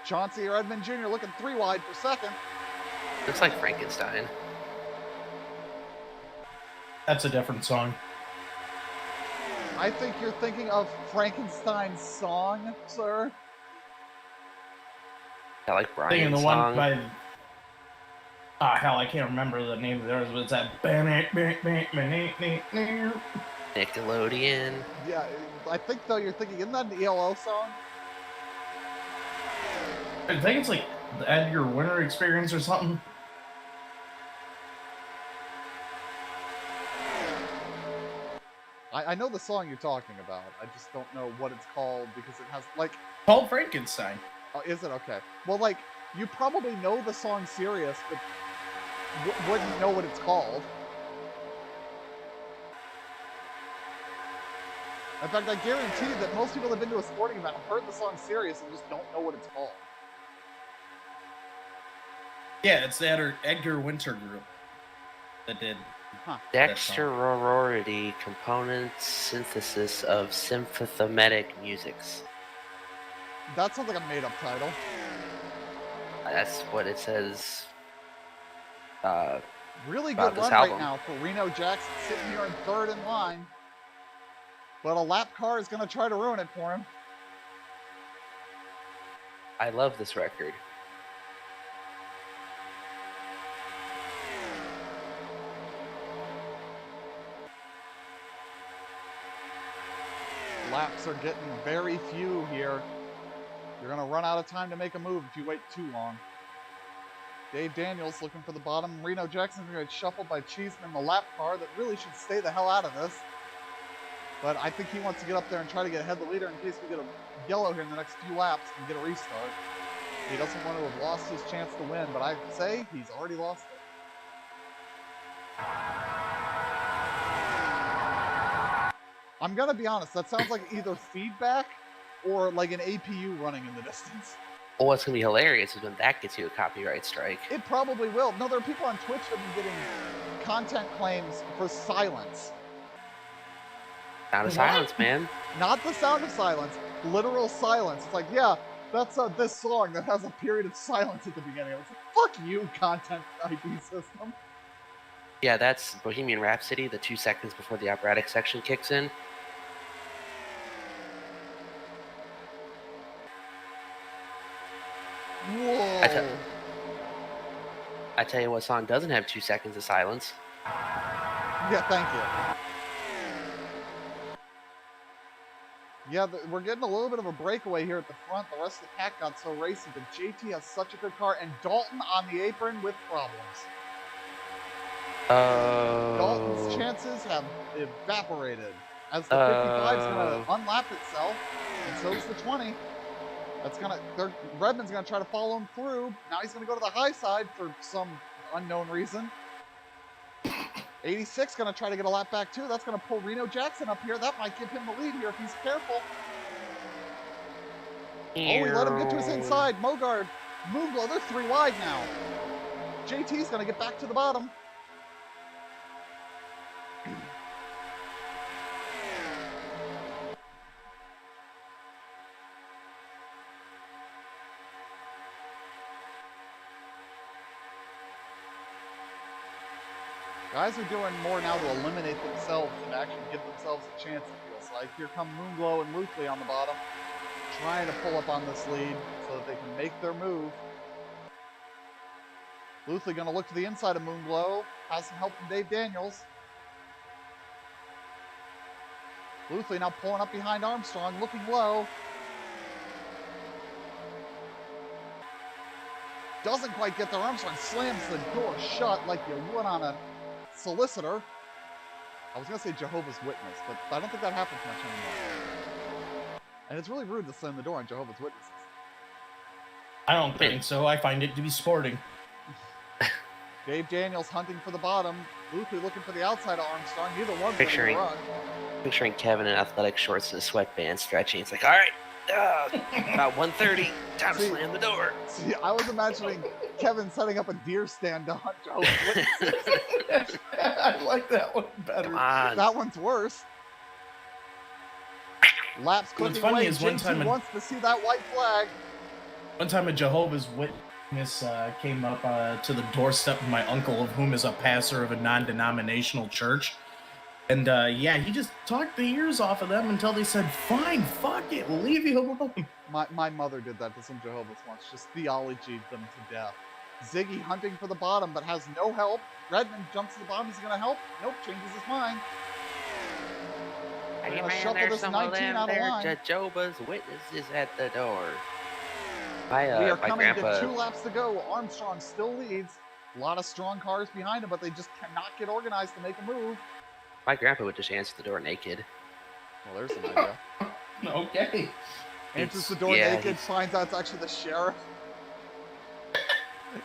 Chauncey Redmond Jr. looking 3 wide for second. Looks like Frankenstein. That's a different song. I think you're thinking of Frankenstein's song, sir. I like Thinking Brian's the one song. by. Hell, I can't remember the name of theirs, but it's that. Nickelodeon. Yeah, I think though you're thinking, isn't that an ELO song? I think it's like the Edgar Winter Experience or something. I know the song you're talking about. I just don't know what it's called because it has, like... Called Frankenstein. Oh, is it? Okay. Well, like, you probably know the song Sirius, but wouldn't know what it's called. In fact, I guarantee that most people that have been to a sporting event have heard the song Sirius and just don't know what it's called. Yeah, it's the Edgar Winter group that did. Dexterority components synthesis of symphothemetic musics. That sounds like a made-up title. That's what it says. Really about good this run right album. now for Reno Jackson, sitting here in 3rd in line. But a lap car is going to try to ruin it for him. I love this record. Laps are getting very few here. You're going to run out of time to make a move if you wait too long. Dave Daniels looking for the bottom. Reno Jackson's going to get shuffled by Cheeseman, the lap car that really should stay the hell out of this. But I think he wants to get up there and try to get ahead of the leader in case we get a yellow here in the next few laps and get a restart. He doesn't want to have lost his chance to win, but I'd say he's already lost it. I'm going to be honest, that sounds like either feedback or like an APU running in the distance. Well, what's going to be hilarious is when that gets you a copyright strike. It probably will. No, there are people on Twitch that have been getting content claims for silence. Sound of silence, man. Not the sound of silence, literal silence. It's like, yeah, that's this song that has a period of silence at the beginning. It's like, fuck you, content ID system. Yeah, that's Bohemian Rhapsody, the 2 seconds before the operatic section kicks in. Whoa. I tell you what song doesn't have 2 seconds of silence. Yeah, thank you. Yeah, we're getting a little bit of a breakaway here at the front. The rest of the pack got so racy, but JT has such a good car, and Dalton on the apron with problems. Dalton's chances have evaporated as the 55's going to unlap itself, and so is the 20. Redman's going to try to follow him through. Now he's going to go to the high side for some unknown reason. 86 going to try to get a lap back too. That's going to pull Reno Jackson up here. That might give him the lead here if he's careful. Oh, he let him get to his inside. Mogard, Moonglow, they're 3 wide now. JT's going to get back to the bottom. Guys are doing more now to eliminate themselves than actually give themselves a chance, it feels like. Here come Moonglow and Luthley on the bottom, trying to pull up on this lead so that they can make their move. Luthley going to look to the inside of Moonglow, has some help from Dave Daniels. Luthley now pulling up behind Armstrong, looking low. Doesn't quite get there. Armstrong slams the door shut like you would on a solicitor. I was going to say Jehovah's Witness, but I don't think that happens much anymore. And it's really rude to slam the door on Jehovah's Witnesses. I don't think so. I find it to be sporting. Dave Daniels hunting for the bottom. Luthley looking for the outside of Armstrong. Neither one's Picturing- going to run. Picturing Kevin in athletic shorts and a sweatband stretching. It's like, all right, about 1:30, time to slam the door. See, I was imagining Kevin setting up a deer stand to hunt Jehovah's Witnesses. I like that one better. Come on. That one's worse. Laps What's clicking funny away. is one JT time wants to see that white flag. One time a Jehovah's Witness came up to the doorstep of my uncle, of whom is a pastor of a non-denominational church. And yeah, he just talked the ears off of them until they said, fine, fuck it, we'll leave you alone. My mother did that to some Jehovah's once, just theologied them to death. Ziggy hunting for the bottom, but has no help. Redmond jumps to the bottom. Is he going to help? Nope, changes his mind. We're Hey going to man, shuffle there's this some of 19 them out of there line. Jehovah's Witnesses at the door. We are My coming grandpa, to 2 laps to go. Armstrong still leads. A lot of strong cars behind him, but they just cannot get organized to make a move. my grandpa would just answer the door naked. Well, there's an idea. Okay. Answers the door yeah, naked, finds out it's actually the sheriff.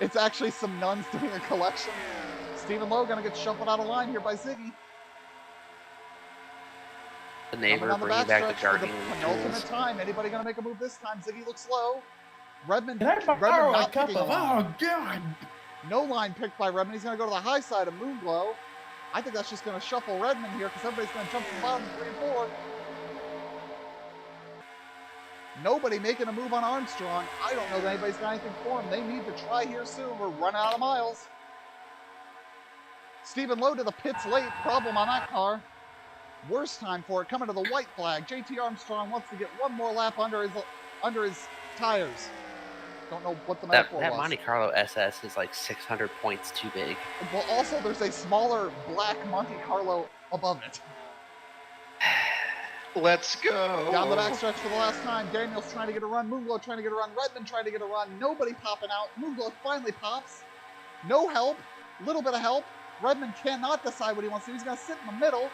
It's actually some nuns doing a collection. Stephen Lowe gonna get shuffled out of line here by Ziggy. The neighbor Coming on the bringing back the backstretch for the gardening penultimate tools. time. Anybody gonna make a move this time? Ziggy looks low. Redmond Can I borrow a not cup picking of... a line. Oh, God. No line picked by Redmond. He's gonna go to the high side of Moonglow. I think that's just gonna shuffle Redmond here because everybody's gonna jump to the bottom 3 and 4. Nobody making a move on Armstrong. I don't know that anybody's got anything for him. They need to try here soon. We're running out of miles. Stephen Lowe to the pits late. Problem on that car. Worst time for it. Coming to the white flag. JT Armstrong wants to get one more lap under his tires. Don't know what the metaphor That was. Monte Carlo SS is like 600 points too big. Well, also there's a smaller black Monte Carlo above it. Let's go. Down the backstretch for the last time. Daniels trying to get a run. Moonglow trying to get a run. Redmond trying to get a run. Nobody popping out. Moonglow finally pops. No help. Little bit of help. Redmond cannot decide what he wants to do. He's going to sit in the middle.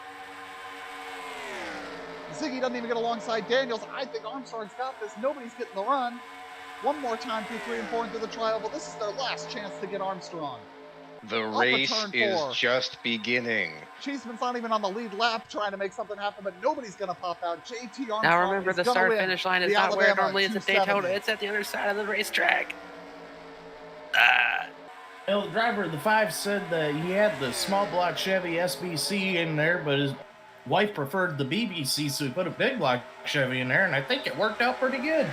Ziggy doesn't even get alongside Daniels. I think Armstrong's got this. Nobody's getting the run. One more time through 3 and 4 into the trial, but this is their last chance to get Armstrong. The race is just beginning. Cheeseman's not even on the lead lap trying to make something happen, but nobody's going to pop out. JT Armstrong Now remember, the start-finish line is not where it normally is at Daytona. 270. It's at the other side of the racetrack. Well, the driver of the 5 said that he had the small block Chevy SBC in there, but his wife preferred the BBC, so he put a big block Chevy in there, and I think it worked out pretty good.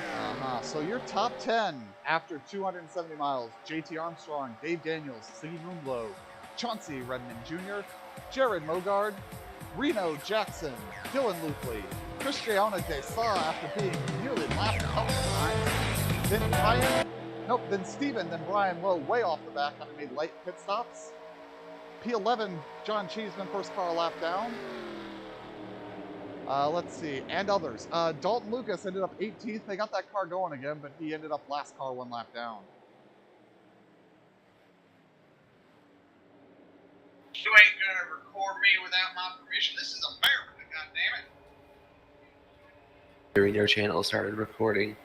So your top 10 after 270 miles: JT Armstrong, Dave Daniels, Ziggy Moonglow, Chauncey Redmond Jr., Jared Mogard, Reno Jackson, Dylan Luthley, Cristiano De Sa after being nearly lapped a couple of times, then Steven, then Brian Lowe way off the back having made late pit stops. P11, John Cheeseman, first car lap down. Let's see, and others. Dalton Lucas ended up 18th. They got that car going again, but he ended up last car 1 lap down. You ain't gonna record me without my permission. This is America, goddammit. The radio channel started recording.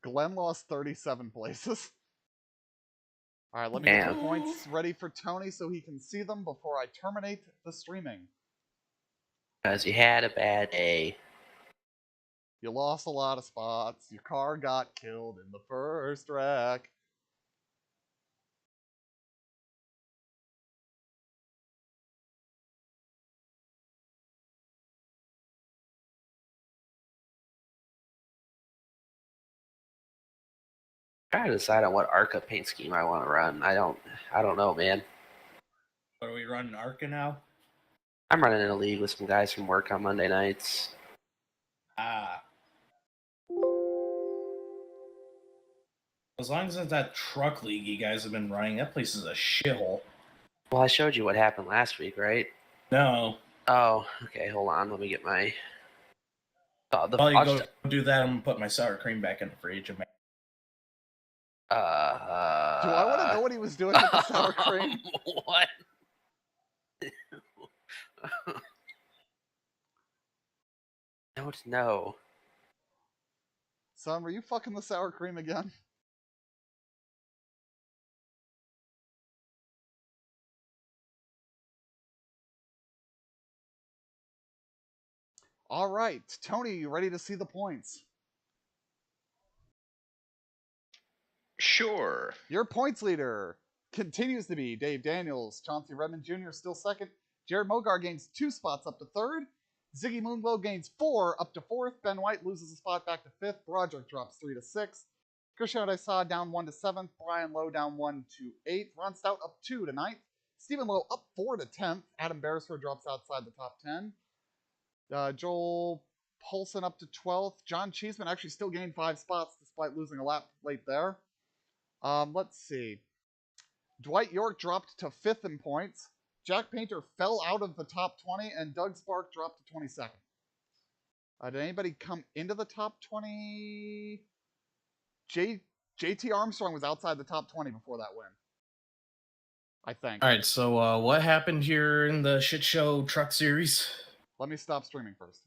Glenn lost 37 places. All right, let me get the points ready for Tony so he can see them before I terminate the streaming. Because you had a bad day. You lost a lot of spots. Your car got killed in the first wreck. Trying to decide on what ARCA paint scheme I want to run. I don't know, man. Are we running ARCA now? I'm running in a league with some guys from work on Monday nights. As long as it's that truck league you guys have been running, that place is a shithole. Well, I showed you what happened last week, right? No. Oh, okay. Hold on. Let me get my. While you go do that, I'm gonna put my sour cream back in the fridge. Do I want to know what he was doing with the sour cream? What? Don't know. Son, were you fucking the sour cream again? All right, Tony, you ready to see the points? Sure. Your points leader continues to be Dave Daniels. Chauncey Redmond Jr. still second. Jared Mogar gains 2 spots up to third. Ziggy Moonglow gains 4 up to fourth. Ben White loses a spot back to fifth. Broderick drops 3 to 6th. Cristiano De Sa down 1 to 7th. Brian Lowe down 1 to 8th. Ron Stout up 2 to 9th. Stephen Lowe up 4 to 10th. Adam Beresford drops outside the top 10. Joel Polson up to 12th. John Cheeseman actually still gained 5 spots despite losing a lap late there. Let's see. Dwight York dropped to 5th in points. Jack Painter fell out of the top 20, and Doug Spark dropped to 22nd. Did anybody come into the top 20? JT Armstrong was outside the top 20 before that win, I think. All right, so what happened here in the shit show truck series? Let me stop streaming first.